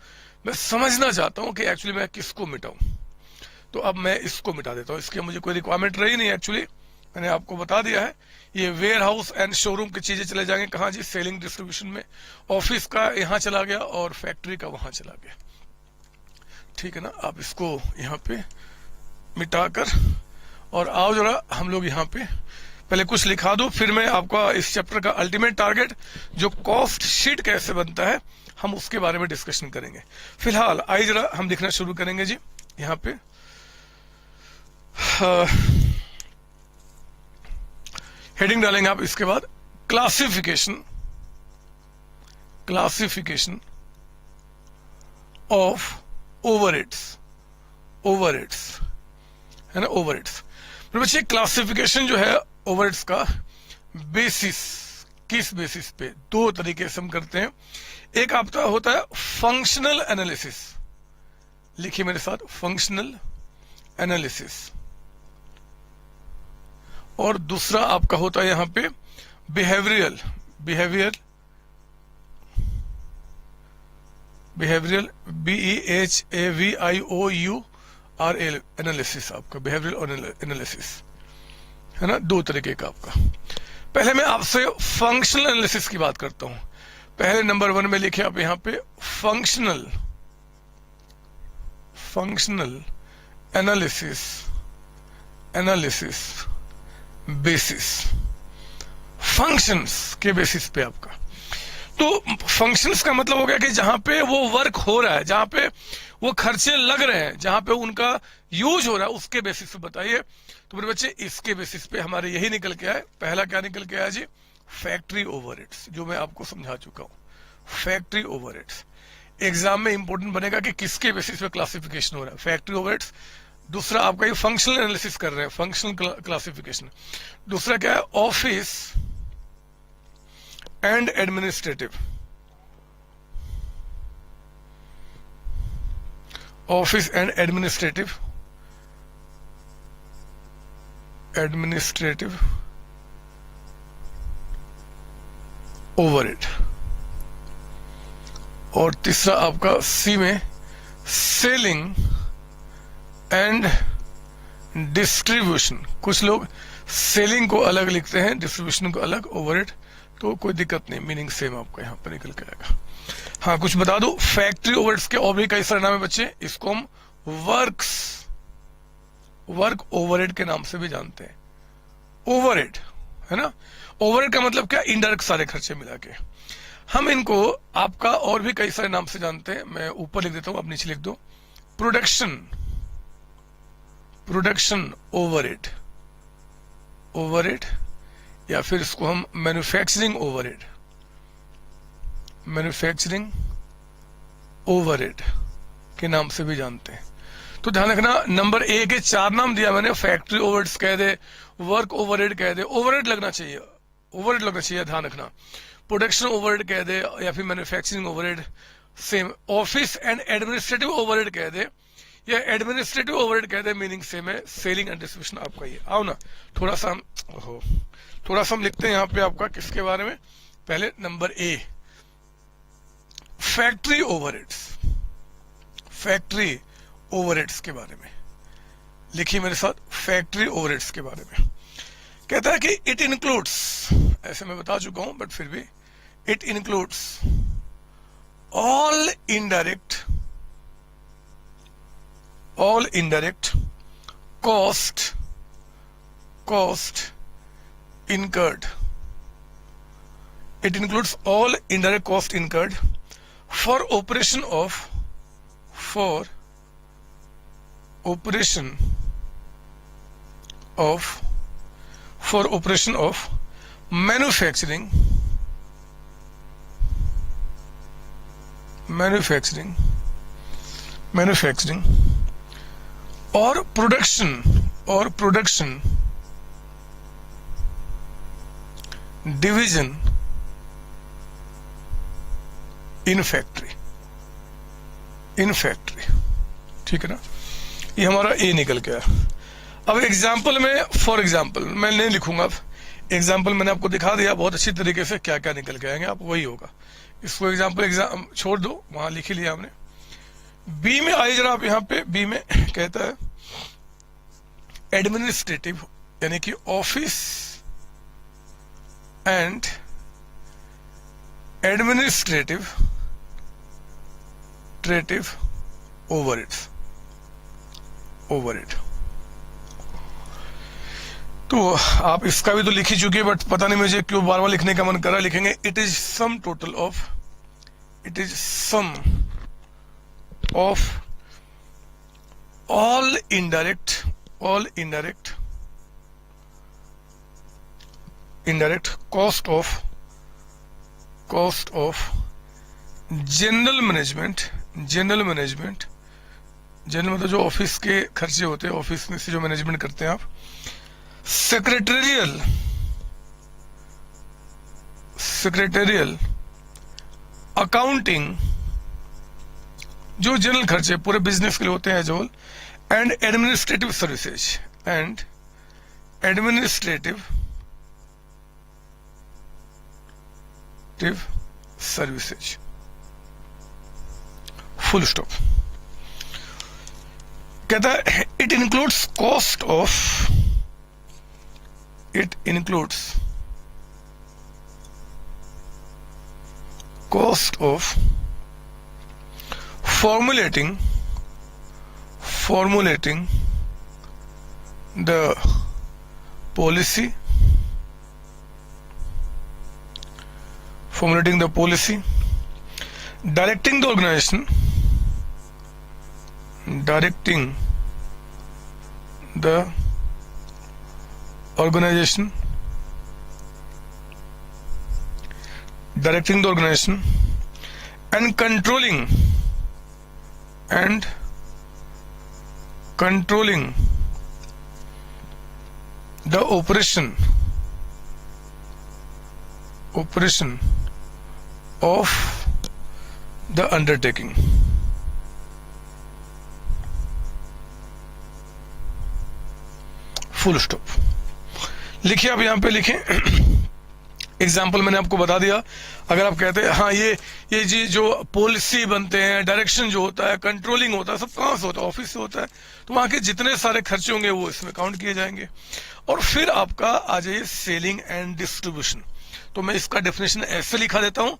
Speaker 1: मैं समझना चाहता हूं कि एक्चुअली मैं किसको मिटाऊं। तो अब मैं इसको मिटा देता हूं, इसकी मुझे कोई रिक्वायरमेंट रही नहीं। एक्चुअली मैंने आपको बता दिया है, ये वेयर हाउस एंड शोरूम की चीजें चले जाएंगे कहाँ जी, सेलिंग डिस्ट्रीब्यूशन में। ऑफिस का यहाँ चला गया और फैक्ट्री का वहां चला गया, ठीक है ना। आप इसको यहाँ पे मिटाकर, और आओ जरा हम लोग यहाँ पे पहले कुछ लिखा दो, फिर मैं आपका इस चैप्टर का अल्टीमेट टारगेट जो कॉस्ट शीट कैसे बनता है हम उसके बारे में डिस्कशन करेंगे। फिलहाल आइए जरा हम लिखना शुरू करेंगे जी। यहाँ पे हेडिंग डालेंगे आप, इसके बाद classification, classification of overheads, overheads, है ना, ओवरहेड्स। बच्चे क्लासिफिकेशन जो है ओवरहेड्स का बेसिस, किस बेसिस पे, 2 तरीके से हम करते हैं। एक आपका होता है फंक्शनल एनालिसिस, लिखिए मेरे साथ, फंक्शनल एनालिसिस, और दूसरा आपका होता है यहां पे behavioural, behavioural, behavioural, BEHAVIOURL analysis, आपका बिहेवियरल एनालिसिस, है ना, 2 तरीके का आपका। पहले मैं आपसे फंक्शनल एनालिसिस की बात करता हूं। पहले नंबर 1 में लिखे आप यहां पे functional, functional analysis, analysis basis, functions के बेसिस पे आपका। तो फंक्शंस का मतलब हो गया कि जहां पे वो वर्क हो रहा है, जहां पे वो खर्चे लग रहे हैं, जहां पे उनका यूज हो रहा है, उसके बेसिस पे बताइए। तो मेरे बच्चे इसके बेसिस पे हमारे यही निकल के आए। पहला क्या निकल के आया जी, फैक्ट्री ओवरहेड्स, जो मैं आपको समझा चुका हूं, फैक्ट्री ओवरहेड्स। एग्जाम में इंपॉर्टेंट बनेगा कि किसके बेसिस पे क्लासिफिकेशन हो रहा है, फैक्ट्री ओवरहेड्स। दूसरा आपका ये फंक्शनल एनालिसिस कर रहे हैं, फंक्शनल क्लासिफिकेशन। दूसरा क्या है, office and administrative, office and administrative, administrative overhead. और तीसरा आपका सी में सेलिंग एंड डिस्ट्रीब्यूशन। कुछ लोग सेलिंग को अलग लिखते हैं, डिस्ट्रीब्यूशन को अलग, ओवरहेड, तो कोई दिक्कत नहीं, मीनिंग सेम आपका यहाँ पर निकल के आएगा। हाँ, कुछ बता दो, फैक्ट्री ओवरहेड्स के और भी कई सारे नाम है बच्चे, इसको हम वर्क्स, वर्क ओवरहेड के नाम से भी जानते हैं, ओवरहेड, है ना। ओवरहेड का मतलब क्या, इनडायरेक्ट सारे खर्चे मिला के। हम इनको आपका और भी कई सारे नाम से जानते हैं, मैं ऊपर लिख देता हूं, आप नीचे लिख दो। प्रोडक्शन, प्रोडक्शन ओवरहेड, ओवरहेड, या फिर इसको हम मैन्युफैक्चरिंग ओवरहेड, मैन्युफैक्चरिंग ओवरहेड के नाम से भी जानते हैं। तो ध्यान रखना, नंबर ए के 4 नाम दिया मैंने, फैक्ट्री ओवरहेड्स कह दे, वर्क ओवरहेड कह दे, ओवरहेड लगना चाहिए, ओवरहेड लगना चाहिए, ध्यान रखना। प्रोडक्शन ओवरहेड कह दे या फिर manufacturing overhead same, office and administrative overhead कह दे या एडमिनिस्ट्रेटिव ओवरहेड कह दे, मीनिंग सेम है। सेलिंग एंड डिस्ट्रीब्यूशन आपका ये, आओ ना थोड़ा सा हम लिखते हैं यहाँ पे आपका किसके बारे में। पहले number A, factory overheads, factory overheads के बारे में लिखिए मेरे साथ, फैक्ट्री ओवरहेड्स के बारे में। कहता है कि इट इंक्लूड्स, ऐसे मैं बता चुका हूं बट फिर भी, it includes all indirect cost incurred. It includes all indirect cost incurred for operation of manufacturing or production division in factory, ठीक है ना। ये हमारा ए निकल गया। अब एग्जाम्पल में, फॉर एग्जाम्पल मैं नहीं लिखूंगा, अब एग्जाम्पल मैंने आपको दिखा दिया बहुत अच्छी तरीके से क्या क्या निकल के आएंगे, आप वही होगा। इसको एग्जाम छोड़ दो, वहां लिख ही लिया हमने। बी में आइए जरा आप, यहाँ पे बी में कहता है एडमिनिस्ट्रेटिव, यानी कि ऑफिस एंड एडमिनिस्ट्रेटिव ओवरहेड। तो आप इसका भी तो लिख ही चुके, बट पता नहीं मुझे क्यों बार बार लिखने का मन कर रहा है। लिखेंगे it is sum of all indirect cost of general management, general मतलब जो ऑफिस के खर्चे होते हैं, ऑफिस में से जो मैनेजमेंट करते हैं आप, सेक्रेटेरियल अकाउंटिंग, जो जनरल खर्चे पूरे बिजनेस के लिए होते हैं as whole, and administrative services, full stop. कहता है it includes cost of formulating the policy, directing the organization, directing the organization and controlling the operation of the undertaking। Full stop. लिखिए आप यहाँ पे लिखें, एग्जाम्पल मैंने आपको बता दिया। अगर आप कहते हैं हाँ ये जी जो पॉलिसी बनते हैं, डायरेक्शन जो होता है, कंट्रोलिंग होता है, सब कहाँ से होता है? ऑफिस से होता है। तो वहां के जितने सारे खर्चे होंगे वो इसमें काउंट किए जाएंगे। और फिर आपका आ जाइए सेलिंग एंड डिस्ट्रीब्यूशन। तो मैं इसका डेफिनेशन ऐसे लिखा देता हूं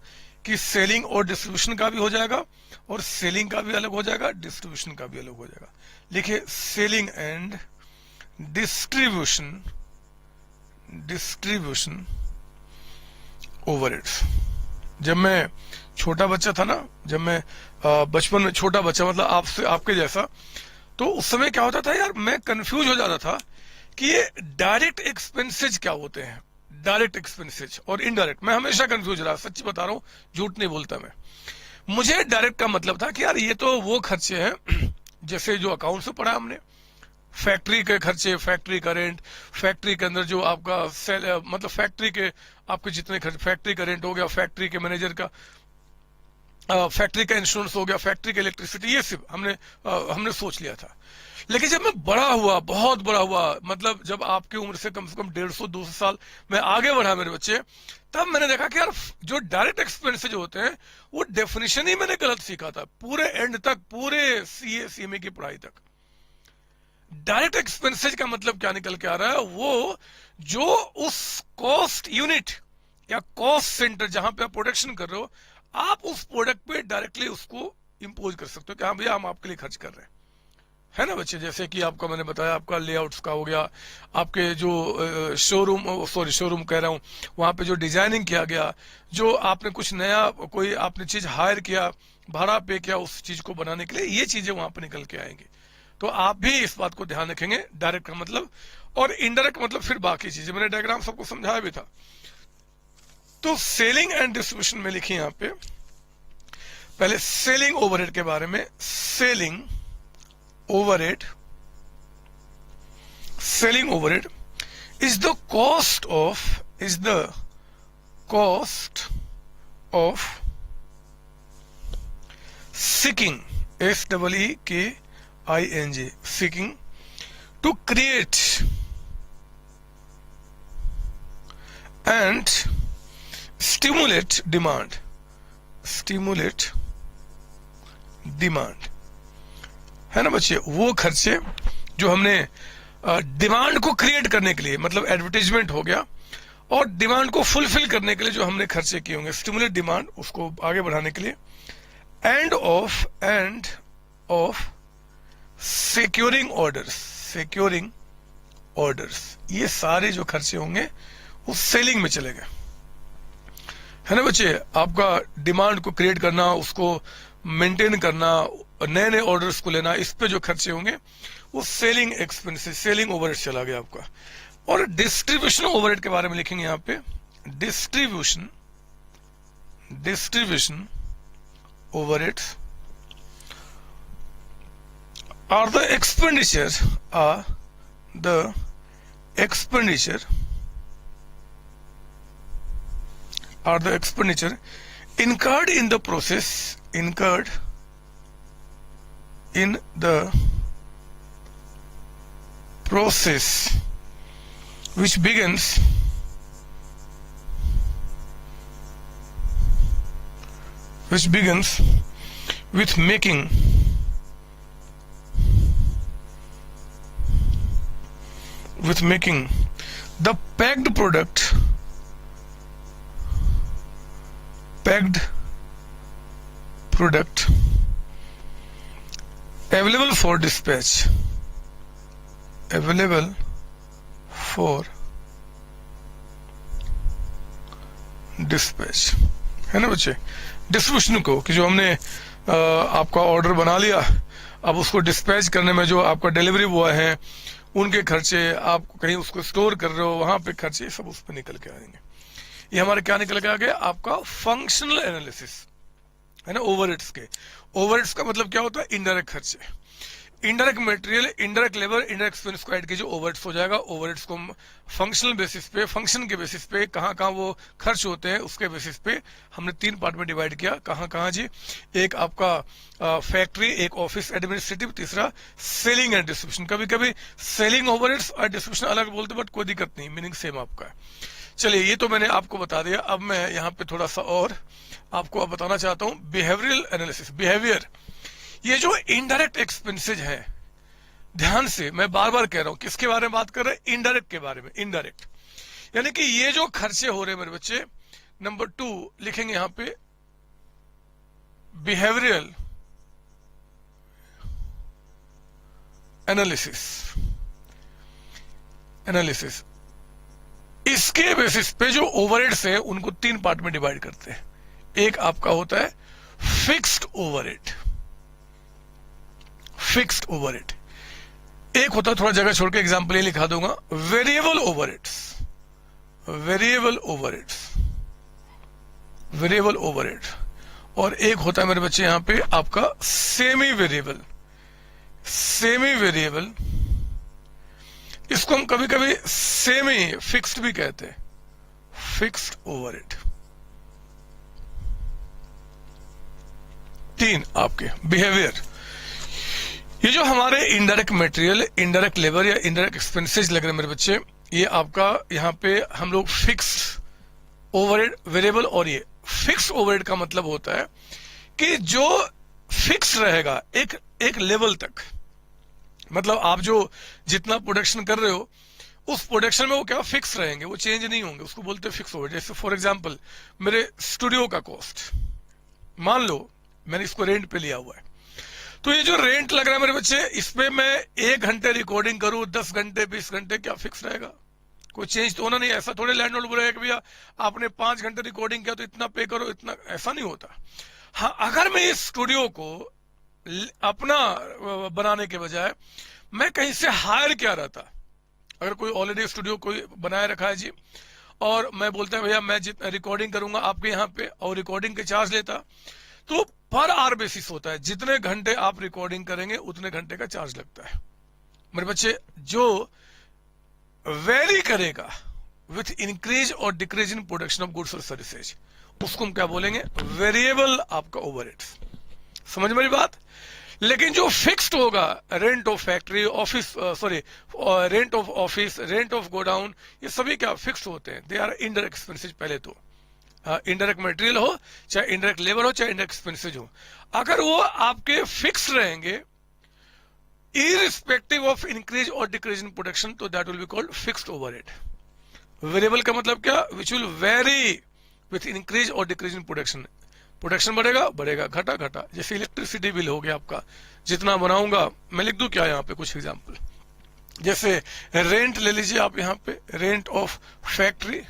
Speaker 1: कि सेलिंग और डिस्ट्रीब्यूशन का भी हो जाएगा, और सेलिंग का भी अलग हो जाएगा, डिस्ट्रीब्यूशन का भी अलग हो जाएगा। लिखिए सेलिंग एंड डिस्ट्रीब्यूशन ओवरहेड्स। जब मैं छोटा बच्चा था ना, जब मैं बचपन में छोटा बच्चा मतलब आपसे आपके जैसा, तो उस समय क्या होता था यार, मैं कंफ्यूज हो जाता था कि ये डायरेक्ट एक्सपेंसेज क्या होते हैं, डायरेक्ट एक्सपेंसेज और इनडायरेक्ट। मैं हमेशा कंफ्यूज रहा, सच्ची बता रहा हूँ, झूठ नहीं बोलता मैं। मुझे डायरेक्ट का मतलब था कि यार ये तो वो खर्चे हैं जैसे जो अकाउंट से पढ़ा हमने, फैक्ट्री के खर्चे, फैक्ट्री का रेंट, फैक्ट्री के अंदर जो आपका सेल मतलब फैक्ट्री के आपके जितने खर्च, फैक्ट्री का रेंट हो गया, फैक्ट्री के मैनेजर का, फैक्ट्री का इंश्योरेंस हो गया, फैक्ट्री की इलेक्ट्रिसिटी, ये सब हमने सोच लिया था। लेकिन जब मैं बड़ा हुआ, बहुत बड़ा हुआ, मतलब जब आपकी उम्र से कम 150-200 साल मैं आगे बढ़ा मेरे बच्चे, तब मैंने देखा कि यार जो डायरेक्ट एक्सपेंसेस जो होते हैं वो डेफिनेशन ही मैंने गलत सीखा था पूरे एंड तक, पूरे सीए सीएमए की पढ़ाई तक। डायरेक्ट एक्सपेंसेस का मतलब क्या निकल के आ रहा है, वो जो उस कॉस्ट यूनिट या कॉस्ट सेंटर जहां पे आप प्रोडक्शन कर रहे हो, आप उस प्रोडक्ट पे डायरेक्टली उसको इंपोज कर सकते हो कि हाँ भैया हम आपके लिए खर्च कर रहे हैं, है ना बच्चे। जैसे कि आपका मैंने बताया, आपका लेआउट्स का हो गया, आपके जो शोरूम कह रहा हूँ, वहां पे जो डिजाइनिंग किया गया, जो आपने कुछ नया कोई आपने चीज हायर किया, भाड़ा पे किया उस चीज को बनाने के लिए, ये चीजें वहां पे निकल के आएंगी। तो आप भी इस बात को ध्यान रखेंगे, डायरेक्ट का मतलब, और इनडायरेक्ट मतलब फिर बाकी चीजें मैंने डायग्राम सबको समझाया भी था। तो सेलिंग एंड डिस्ट्रीब्यूशन में लिखिए यहाँ पे पहले सेलिंग ओवरहेड के बारे में। Selling overhead is the cost of seeking, SEEKING, seeking to create and stimulate demand, है ना बच्चे। वो खर्चे जो हमने डिमांड को क्रिएट करने के लिए, मतलब एडवर्टाइजमेंट हो गया, और डिमांड को फुलफिल करने के लिए जो हमने खर्चे किए होंगे, स्टिमुलेट डिमांड, उसको आगे बढ़ाने के लिए, एंड ऑफ सिक्योरिंग ऑर्डर्स, ये सारे जो खर्चे होंगे वो सेलिंग में चले गए, है ना बच्चे। आपका डिमांड को क्रिएट करना, उसको मेंटेन करना, नए नए ऑर्डर्स को लेना, इस पे जो खर्चे होंगे वो सेलिंग एक्सपेंसेस, सेलिंग ओवरहेड चला गया आपका। और डिस्ट्रीब्यूशन ओवरहेड के बारे में लिखेंगे यहाँ पे, distribution overheads are the expenditure incurred in the process which begins with making the packed product available for dispatch, है ना बच्चे। डिस्ट्रीब्यूशन को कि जो हमने आपका ऑर्डर बना लिया, अब उसको डिस्पैच करने में जो आपका डिलीवरी बॉय है उनके खर्चे, आप कहीं उसको स्टोर कर रहे हो वहां पे खर्चे, सब उस पर निकल के आएंगे। ये हमारे क्या निकल के आ गया, आपका फंक्शनल एनालिसिस, है ना। ओवरहेड्स के, ओवरहेड्स का मतलब क्या होता है, इनडायरेक्ट खर्चे, indirect material, indirect labour, indirect expense को ऐड कीजिए, ओवरहेड्स हो जाएगा। ओवरहेड्स को फंक्शनल बेसिस पे, फंक्शन के बेसिस पे, कहाँ कहाँ वो खर्च होते हैं उसके बेसिस पे हमने 3 पार्ट में डिवाइड किया। कहाँ कहाँ जी, एक आपका फैक्ट्री, एक ऑफिस एडमिनिस्ट्रेटिव, तीसरा सेलिंग एंड डिस्ट्रीब्यूशन। कभी कभी सेलिंग ओवरहेड्स और डिस्ट्रीब्यूशन अलग बोलते, बट कोई दिक्कत नहीं, मीनिंग सेम आपका है। चलिए, ये तो मैंने आपको बता दिया। अब मैं यहाँ पे थोड़ा सा और आपको बताना चाहता हूँ, बिहेवियरल एनालिसिस, बिहेवियर। ये जो इनडायरेक्ट एक्सपेंसेज है, ध्यान से मैं बार बार कह रहा हूं, किसके बारे में बात कर रहे हैं, इनडायरेक्ट के बारे में। इनडायरेक्ट यानी कि ये जो खर्चे हो रहे हैं मेरे बच्चे, नंबर 2 लिखेंगे यहां पे, बिहेवियरल एनालिसिस। इसके बेसिस पे जो ओवरहेड्स है उनको 3 पार्ट में डिवाइड करते हैं। एक आपका होता है फिक्स्ड ओवरहेड, एक होता है, थोड़ा जगह छोड़ के एग्जांपल ये लिखा दूंगा, वेरिएबल ओवरहेड, और एक होता है मेरे बच्चे यहां पे आपका सेमी वेरिएबल। सेमी वेरिएबल, इसको हम कभी कभी सेमी फिक्स्ड भी कहते हैं, फिक्स्ड ओवरहेड। 3 आपके बिहेवियर, ये जो हमारे इनडायरेक्ट मटेरियल, इनडायरेक्ट लेबर या इनडायरेक्ट एक्सपेंसेस लग रहे हैं मेरे बच्चे, ये आपका यहाँ पे हम लोग फिक्स ओवरहेड वेरिएबल, और ये फिक्स ओवरहेड का मतलब होता है कि जो फिक्स रहेगा एक लेवल तक, मतलब आप जो जितना प्रोडक्शन कर रहे हो उस प्रोडक्शन में वो क्या फिक्स रहेंगे, वो चेंज नहीं होंगे, उसको बोलते हैं फिक्स ओवरहेड। जैसे फॉर एग्जांपल मेरे स्टूडियो का कॉस्ट, मान लो मैंने इसको रेंट पे लिया हुआ है, तो ये जो रेंट लग रहा है मेरे बच्चे, इस पे मैं 1 घंटे रिकॉर्डिंग करूं, 10 घंटे 20 घंटे, क्या फिक्स रहेगा? कोई चेंज तो होना नहीं। ऐसा थोड़े लैंडलॉर्ड बोलेगा कि भैया आपने 5 घंटे रिकॉर्डिंग किया तो इतना पे करो, इतना, ऐसा नहीं होता। हाँ, अगर मैं इस स्टूडियो को अपना बनाने के बजाय मैं कहीं से हायर किया रहता, अगर कोई ऑलरेडी स्टूडियो कोई बनाए रखा है जी, और मैं बोलता है भैया मैं जितना रिकॉर्डिंग करूंगा आपके यहाँ पे, और रिकॉर्डिंग के चार्ज लेता, तो पर आवर बेसिस होता है, जितने घंटे आप रिकॉर्डिंग करेंगे उतने घंटे का चार्ज लगता है मेरे बच्चे। जो वेरी करेगा विथ इंक्रीज और decrease in production of goods और सर्विसेज, उसको हम क्या बोलेंगे? वेरिएबल आपका ओवरहेड। समझ मेरी बात? लेकिन जो फिक्स्ड होगा, rent of factory, office, sorry rent of office, rent of godown, ये सभी क्या फिक्स्ड होते हैं, दे आर इनडायरेक्ट एक्सपेंसेस। पहले तो इनडायरेक्ट मटेरियल हो, चाहे इनडायरेक्ट लेबर हो, चाहे इनडायरेक्ट एक्सपेंसेस हो, अगर वो आपके फिक्स रहेंगे irrespective of increase or decrease in production, तो that will be called fixed overhead. Variable का मतलब क्या? Which will vary with increase or decrease in production. Production बढ़ेगा बढ़ेगा, घटा घटा। जैसे इलेक्ट्रिसिटी बिल हो गया आपका, जितना बनाऊंगा, मैं लिख दूं क्या यहाँ पे कुछ एग्जांपल, जैसे रेंट ले लीजिए आप, यहाँ पे rent of factory,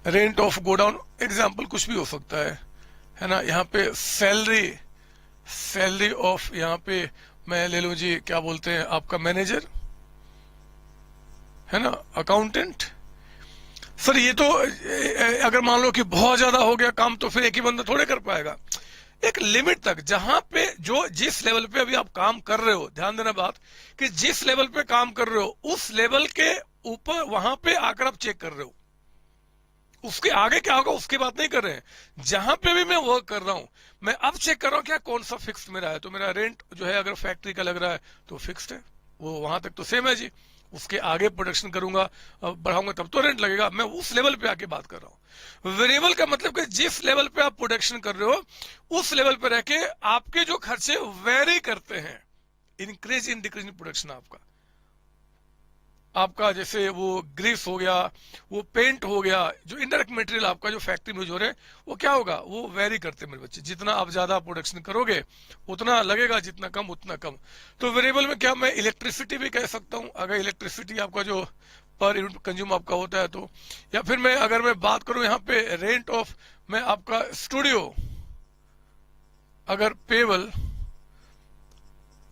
Speaker 1: rent of godown, example कुछ भी हो सकता है ना। यहाँ पे सैलरी, सैलरी ऑफ, यहाँ पे मैं ले लूं जी, क्या बोलते हैं आपका, मैनेजर, है ना, अकाउंटेंट। सर ये तो अगर मान लो कि बहुत ज्यादा हो गया काम, तो फिर एक ही बंदा थोड़े कर पाएगा। एक लिमिट तक, जहां पे जो जिस लेवल पे अभी आप काम कर रहे हो, ध्यान देना बात, कि जिस लेवल पे काम कर रहे हो उस लेवल के ऊपर वहां पे आकर आप चेक कर रहे हो, उसके आगे क्या होगा उसकी बात नहीं कर रहे हैं। जहां पे भी मैं वर्क कर रहा हूं, मैं अब चेक कर रहा हूं क्या कौन सा फिक्स्ड मेरा है, तो मेरा रेंट जो है अगर फैक्ट्री का लग रहा है तो फिक्स्ड है, वो वहां तक तो सेम है जी। उसके आगे प्रोडक्शन करूंगा, बढ़ाऊंगा, तब तो रेंट लगेगा। मैं उस लेवल पे आके बात कर रहा हूं। वेरिएबल का मतलब कि जिस लेवल पे आप प्रोडक्शन कर रहे हो उस लेवल पे रह के आपके जो खर्चे वेरी करते हैं, increase in decrease in production आपका जैसे वो ग्रीस हो गया, वो पेंट हो गया, जो इनडायरेक्ट मटेरियल आपका जो फैक्ट्री में यूज हो रहे हैं, वो क्या होगा, वो वेरी करते हैं मेरे बच्चे। जितना आप ज्यादा प्रोडक्शन करोगे उतना लगेगा, जितना कम उतना कम। तो वेरिएबल में क्या मैं इलेक्ट्रिसिटी भी कह सकता हूं, अगर इलेक्ट्रिसिटी आपका जो पर यूनिट कंज्यूम आपका होता है तो, या फिर मैं अगर मैं बात करूं यहाँ पे रेंट ऑफ, मैं आपका स्टूडियो अगर पेबल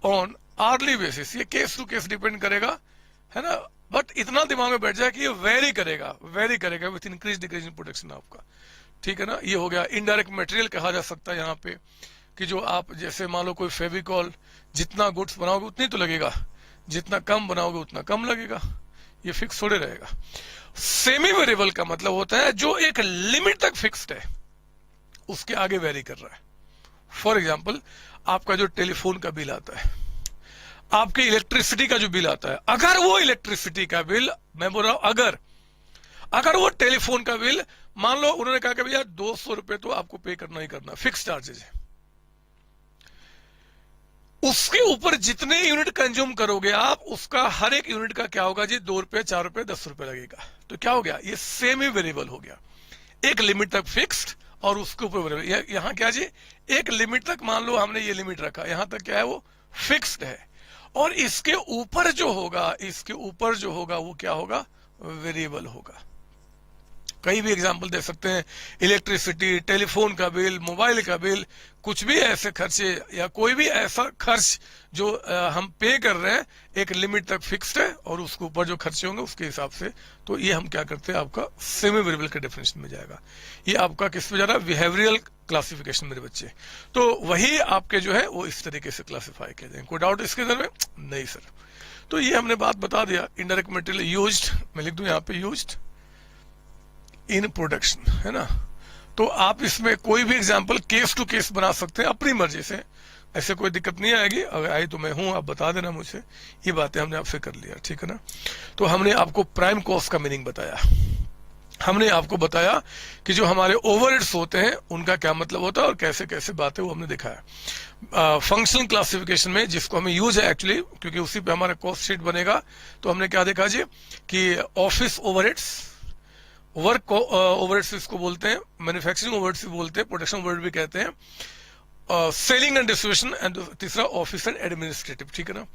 Speaker 1: ऑन आर्ली बेसिस, ये केस टू केस डिपेंड करेगा, है ना। बट इतना दिमाग में बैठ जाए कि ये वेरी करेगा with increase decrease in production आपका, ठीक है ना। ये हो गया इनडायरेक्ट मटेरियल कहा जा सकता है यहाँ पे, कि जो आप जैसे मान लो कोई फेविकॉल, जितना गुड्स बनाओगे उतनी तो लगेगा, जितना कम बनाओगे उतना कम लगेगा, ये फिक्स थोड़े रहेगा। सेमी वेरिएबल का मतलब होता है जो एक लिमिट तक फिक्स्ड है, उसके आगे वेरी कर रहा है। फॉर एग्जाम्पल आपका जो टेलीफोन का बिल आता है, आपके इलेक्ट्रिसिटी का जो बिल आता है, अगर वो इलेक्ट्रिसिटी का बिल, मैं बोल रहा हूं अगर वो टेलीफोन का बिल, मान लो उन्होंने कहा कि भैया 200 रुपए तो आपको पे करना ही करना, फिक्स चार्जेज है, उसके ऊपर जितने यूनिट कंज्यूम करोगे आप, उसका हर एक यूनिट का क्या होगा जी, 2 रुपए 4 रुपए 10 रुपए लगेगा। तो क्या हो गया, ये सेमी वेरिएबल हो गया, एक लिमिट तक फिक्स्ड और उसके ऊपर वेरिएबल। यहाँ क्या जी, एक लिमिट तक, मान लो हमने ये लिमिट रखा, यहां तक क्या है वो फिक्स्ड है, और इसके ऊपर जो होगा वो क्या होगा, वेरिएबल होगा। कई भी एग्जाम्पल दे सकते हैं, इलेक्ट्रिसिटी, टेलीफोन का बिल, मोबाइल का बिल, कुछ भी ऐसे खर्चे या कोई भी ऐसा खर्च जो हम पे कर रहे हैं एक लिमिट तक फिक्स्ड है और उसके ऊपर जो खर्चे होंगे उसके हिसाब से, तो ये हम क्या करते हैं, आपका सेमी वेरिएबल के डेफिनेशन में जाएगा। ये आपका किस में जा रहा है, बिहेवियरल क्लासिफिकेशन मेरे बच्चे। तो वही आपके जो है वो इस तरीके से क्लासिफाई किए जाएंगे। कोई डाउट इसके अंदर में? नहीं सर। तो ये हमने बात बता दिया। इनडायरेक्ट मटेरियल यूज्ड, मैं लिख दूं यहाँ पे यूज्ड इन प्रोडक्शन, है ना। तो आप इसमें कोई भी एग्जांपल केस टू केस बना सकते हैं अपनी मर्जी से, ऐसे कोई दिक्कत नहीं आएगी। अगर आई तो मैं हूं, आप बता देना मुझे। ये बातें हमने आपसे कर लिया, ठीक है ना। तो हमने आपको प्राइम कॉस्ट का मीनिंग बताया, हमने आपको बताया कि जो हमारे ओवरहेड्स होते हैं उनका क्या मतलब होता है और कैसे कैसे बातें वो हमने दिखाया। फंक्शनल क्लासिफिकेशन में जिसको हमें यूज है एक्चुअली, क्योंकि उसी पे हमारा कॉस्ट शीट बनेगा, तो हमने क्या देखा जी कि ऑफिस ओवरहेड्स, वर्क ओवरहेड्स इसको बोलते हैं, मैन्युफैक्चरिंग ओवरहेड्स भी बोलते हैं, प्रोडक्शन ओवरहेड भी कहते हैं, सेलिंग एंड डिस्ट्रीब्यूशन, एंड तीसरा ऑफिस एंड एडमिनिस्ट्रेटिव, ठीक है ना।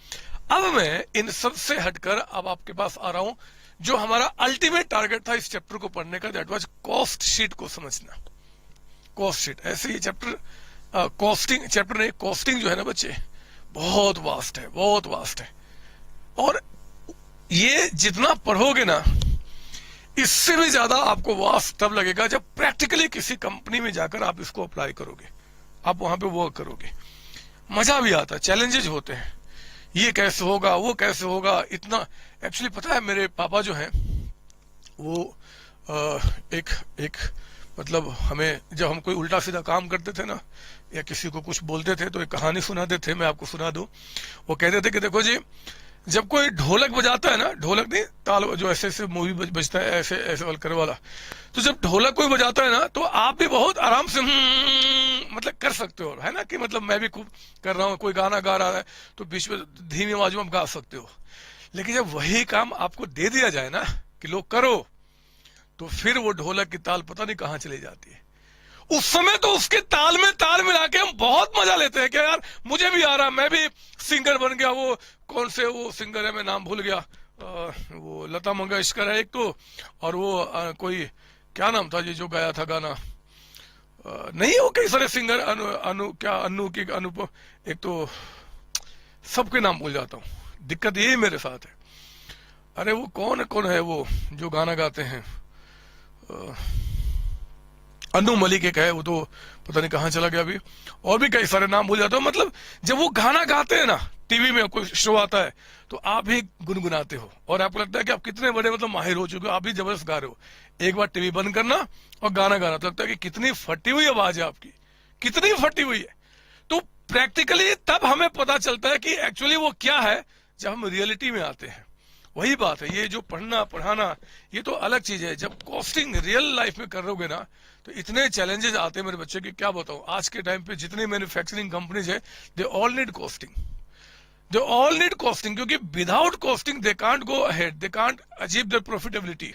Speaker 1: अब मैं इन सब से हटकर अब आपके पास आ रहा हूं, जो हमारा अल्टीमेट टारगेट था इस चैप्टर को पढ़ने का, दैट वाज कॉस्ट शीट को समझना। कॉस्ट शीट, ऐसे ये चैप्टर कॉस्टिंग चैप्टर नहीं, कॉस्टिंग जो है ना बच्चे बहुत वास्ट है, बहुत वास्ट है। और ये जितना पढ़ोगे ना इससे भी ज्यादा आपको वास्ट तब लगेगा जब प्रैक्टिकली किसी कंपनी में जाकर आप इसको अप्लाई करोगे, आप वहां पे वर्क करोगे। मजा भी आता है, चैलेंजेस होते हैं, ये कैसे होगा, वो कैसे होगा, इतना। एक्चुअली पता है मेरे पापा जो हैं वो एक मतलब हमें जब हम कोई उल्टा सीधा काम करते थे ना या किसी को कुछ बोलते थे तो एक कहानी सुनाते थे, मैं आपको सुना दूं। वो कहते थे कि देखो जी, जब कोई ढोलक बजाता है ना, ढोलक नहीं, ताल जो ऐसे ऐसे मूवी बजता है ऐसे ऐसे वाला वाला, तो जब ढोलक कोई बजाता है ना तो आप भी बहुत आराम से मतलब कर सकते हो, है ना, कि मतलब मैं भी खूब कर रहा हूँ, कोई गाना गा रहा है तो बीच में धीमी आवाज में आप गा सकते हो। लेकिन जब वही काम आपको दे दिया जाए ना कि लोग करो, तो फिर वो ढोलक की ताल पता नहीं कहाँ चली जाती है। उस समय तो उसके ताल में ताल मिला के हम बहुत मजा लेते हैं कि यार मुझे भी आ रहा, मैं भी सिंगर बन गया। वो कौन से वो सिंगर है, मैं नाम भूल गया, वो लता मंगेशकर है एक तो, और वो कोई क्या नाम था जी जो गाया था गाना, नहीं वो कई सारे सिंगर, अनुप, एक तो सबके नाम भूल जाता हूँ, दिक्कत यही मेरे साथ है। अरे वो कौन है वो जो गाना गाते हैं, अनु मलिक एक है, वो तो पता नहीं कहाँ चला गया अभी, और भी कई सारे नाम भूल जाता हूँ। मतलब जब वो गाना गाते हैं ना, टीवी में कोई शो आता है तो आप भी गुनगुनाते हो और आपको लगता है कि आप कितने बड़े मतलब माहिर हो चुके हो, आप भी जबरदस्त गा रहे हो। एक बार टीवी बंद करना और गाना गाना, तो लगता है कि कितनी फटी हुई आवाज है आपकी, कितनी फटी हुई है। तो प्रैक्टिकली तब हमें पता चलता है कि एक्चुअली वो क्या है जब हम रियलिटी में आते हैं। वही बात है, ये जो पढ़ना पढ़ाना ये तो अलग चीज है, जब कॉस्टिंग रियल लाइफ में करोगे ना तो इतने चैलेंजेस आते हैं मेरे बच्चे की क्या बताऊं। आज के टाइम पे जितनी मैन्युफैक्चरिंग कंपनीज है, they all need costing, they all need costing, क्योंकि without costing they can't go ahead, they can't achieve their profitability.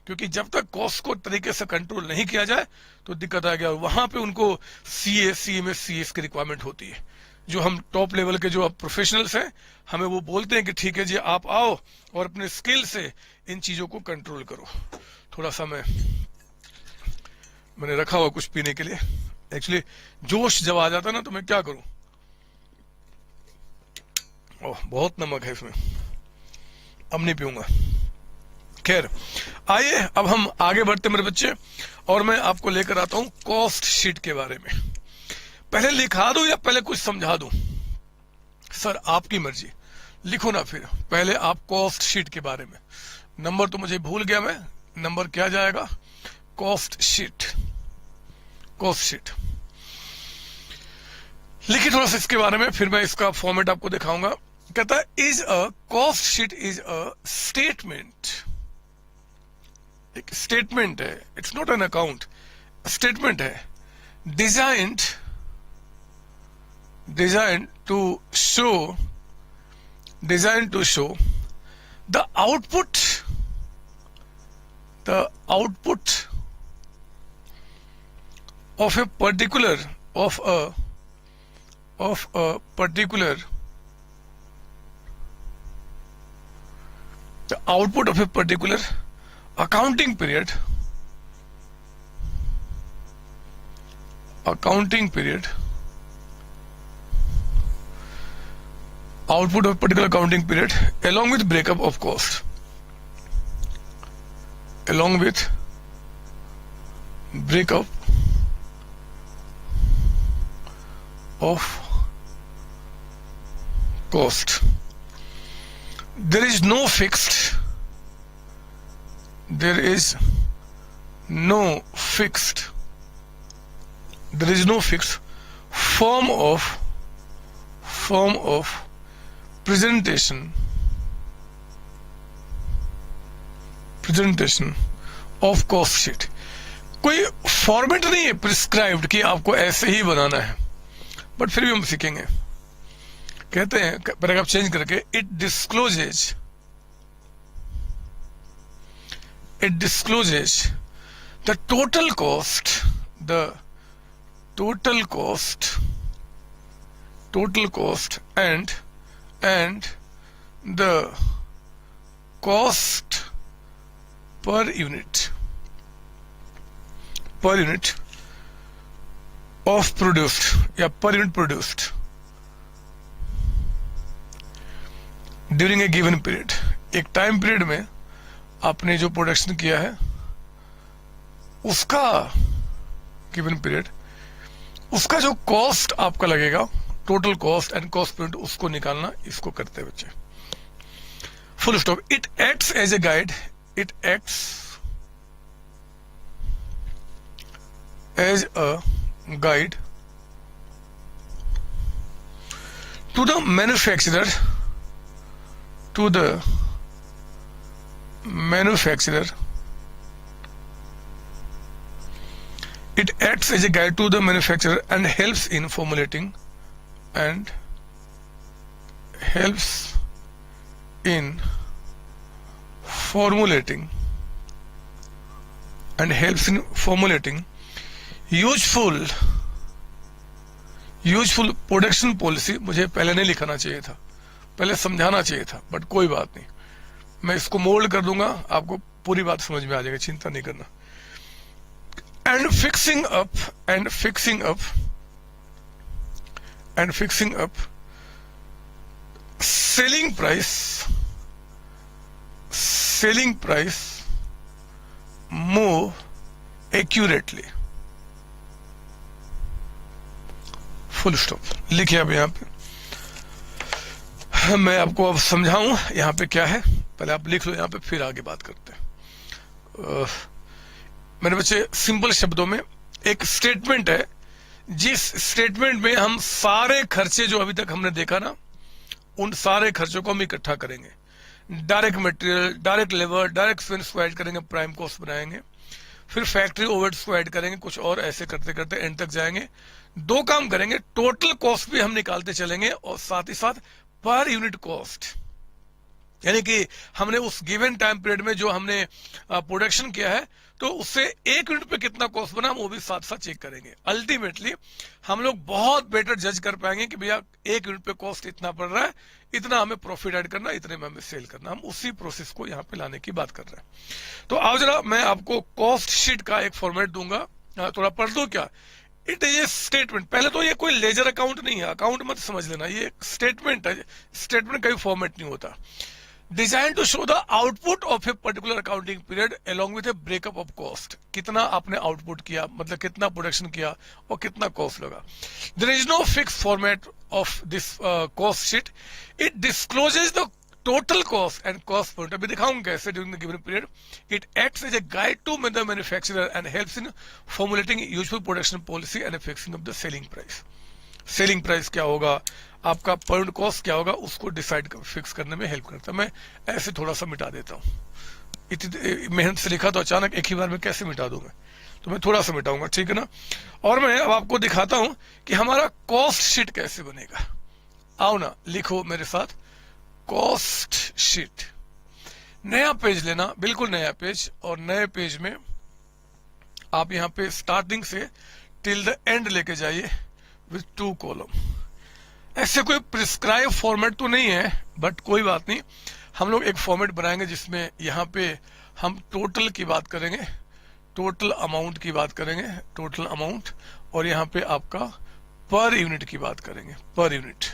Speaker 1: क्योंकि जब तक कॉस्ट को तरीके से कंट्रोल नहीं किया जाए तो दिक्कत आ गया। वहां पे उनको सीए सीएस की रिक्वायरमेंट होती है। जो हम टॉप लेवल के जो प्रोफेशनल्स हैं, हमें वो बोलते हैं कि ठीक है जी आप आओ और अपने स्किल से इन चीजों को कंट्रोल करो। थोड़ा सा मैंने रखा हुआ कुछ पीने के लिए, एक्चुअली जोश जब आ जाता है ना तो मैं क्या करूं। ओह बहुत नमक है इसमें, अब नहीं पीऊंगा। खैर आइए अब हम आगे बढ़ते मेरे बच्चे, और मैं आपको लेकर आता हूं कॉस्ट शीट के बारे में। पहले लिखा दूं या पहले कुछ समझा दूं? सर आपकी मर्जी, लिखो ना फिर। पहले आप कॉस्ट शीट के बारे में, नंबर तो मुझे भूल गया मैं, नंबर क्या जाएगा, कॉस्ट शीट, कॉस्ट शीट लिखिए थोड़ा सा इसके बारे में, फिर मैं इसका फॉर्मेट आपको दिखाऊंगा। कहता है is a cost sheet is a statement, एक स्टेटमेंट है, it's not an account, statement है, designed to show the output of a particular accounting period accounting period, output of particular accounting period, along with breakup of cost, along with breakup of cost. There is no fixed form of presentation of cost sheet. कोई फॉर्मेट नहीं है प्रिस्क्राइब्ड कि आपको ऐसे ही बनाना है, बट फिर भी हम सीखेंगे. कहते हैं पैराग्राफ चेंज करके, it discloses the total cost and the cost per unit of produced या per unit produced during a given period. एक टाइम पीरियड में आपने जो प्रोडक्शन किया है उसका गिवन पीरियड, उसका जो कॉस्ट आपका लगेगा, total cost and cost point, उसको निकालना. इसको करते हैं बच्चे. Full stop. It acts as a guide, it acts as a guide to the manufacturer, it acts as a guide to the manufacturer and helps in formulating useful production policy. मुझे पहले नहीं लिखाना चाहिए था, पहले समझाना चाहिए था, बट कोई बात नहीं, मैं इसको मोल्ड कर दूंगा, आपको पूरी बात समझ में आ जाएगी, चिंता नहीं करना. and fixing up selling price more accurately. Full stop. लिखिए अब यहाँ पे, मैं आपको अब समझाऊं यहाँ पे क्या है. पहले आप लिख लो यहाँ पे, फिर आगे बात करते हैं. मेरे बच्चे, सिंपल शब्दों में एक स्टेटमेंट है, जिस स्टेटमेंट में हम सारे खर्चे जो अभी तक हमने देखा ना, उन सारे खर्चों को हम इकट्ठा करेंगे. Direct material, direct labour, direct expense को ऐड करेंगे, प्राइम कॉस्ट बनाएंगे, फिर फैक्ट्री ओवरहेड्स को ऐड करेंगे, कुछ और ऐसे करते करते एंड तक जाएंगे. दो काम करेंगे, टोटल कॉस्ट भी हम निकालते चलेंगे और साथ ही साथ पर यूनिट कॉस्ट, यानी कि हमने उस गिवन टाइम पीरियड में जो हमने प्रोडक्शन किया है, तो उससे एक यूनिट पे कितना कॉस्ट बना, वो भी साथ साथ चेक करेंगे. अल्टीमेटली हम लोग बहुत बेटर जज कर पाएंगे कि भैया एक यूनिट पे कॉस्ट इतना पड़ रहा है, इतना हमें प्रॉफिट ऐड करना, इतने में हमें सेल करना. हम उसी प्रोसेस को यहाँ पे लाने की बात कर रहे हैं. तो आओ जरा मैं आपको कॉस्ट शीट का एक फॉर्मेट दूंगा, थोड़ा पढ़ दो क्या. It is a statement. पहले तो ये कोई लेजर अकाउंट नहीं है, अकाउंट मत समझ लेना, ये स्टेटमेंट है. स्टेटमेंट का भी फॉर्मेट नहीं होता. Design to show the output of a particular accounting period along with a breakup of cost. कितना आपने आउटपुट किया, मतलब कितना प्रोडक्शन किया और कितना कॉस्ट लगा. There is no fix format of this cost sheet. It discloses the total cost and cost point. अभी दिखाऊंगा कैसे during the given period. It acts as a guide to the manufacturer and helps in formulating useful production policy and fixing of the selling price. Selling price क्या होगा, आपका पर यूनिट कॉस्ट क्या होगा, उसको डिसाइड फिक्स करने में हेल्प करता है. मैं ऐसे थोड़ा सा मिटा देता हूँ, इतनी मेहनत से लिखा तो अचानक एक ही बार में कैसे मिटा दूंगा, तो मैं थोड़ा सा मिटाऊंगा, ठीक है ना. और मैं अब आपको दिखाता हूं कि हमारा कॉस्ट शीट कैसे बनेगा. आओ ना, लिखो मेरे साथ, कॉस्ट शीट. नया पेज लेना, बिल्कुल नया पेज, और नए पेज में आप यहाँ पे स्टार्टिंग से टिल द एंड लेके जाइए विथ 2 कॉलम. ऐसे कोई प्रिस्क्राइब फॉर्मेट तो नहीं है, बट कोई बात नहीं, हम लोग एक फॉर्मेट बनाएंगे जिसमें यहाँ पे हम टोटल की बात करेंगे. टोटल अमाउंट की बात करेंगे, टोटल अमाउंट, और यहाँ पे आपका पर यूनिट की बात करेंगे, पर यूनिट।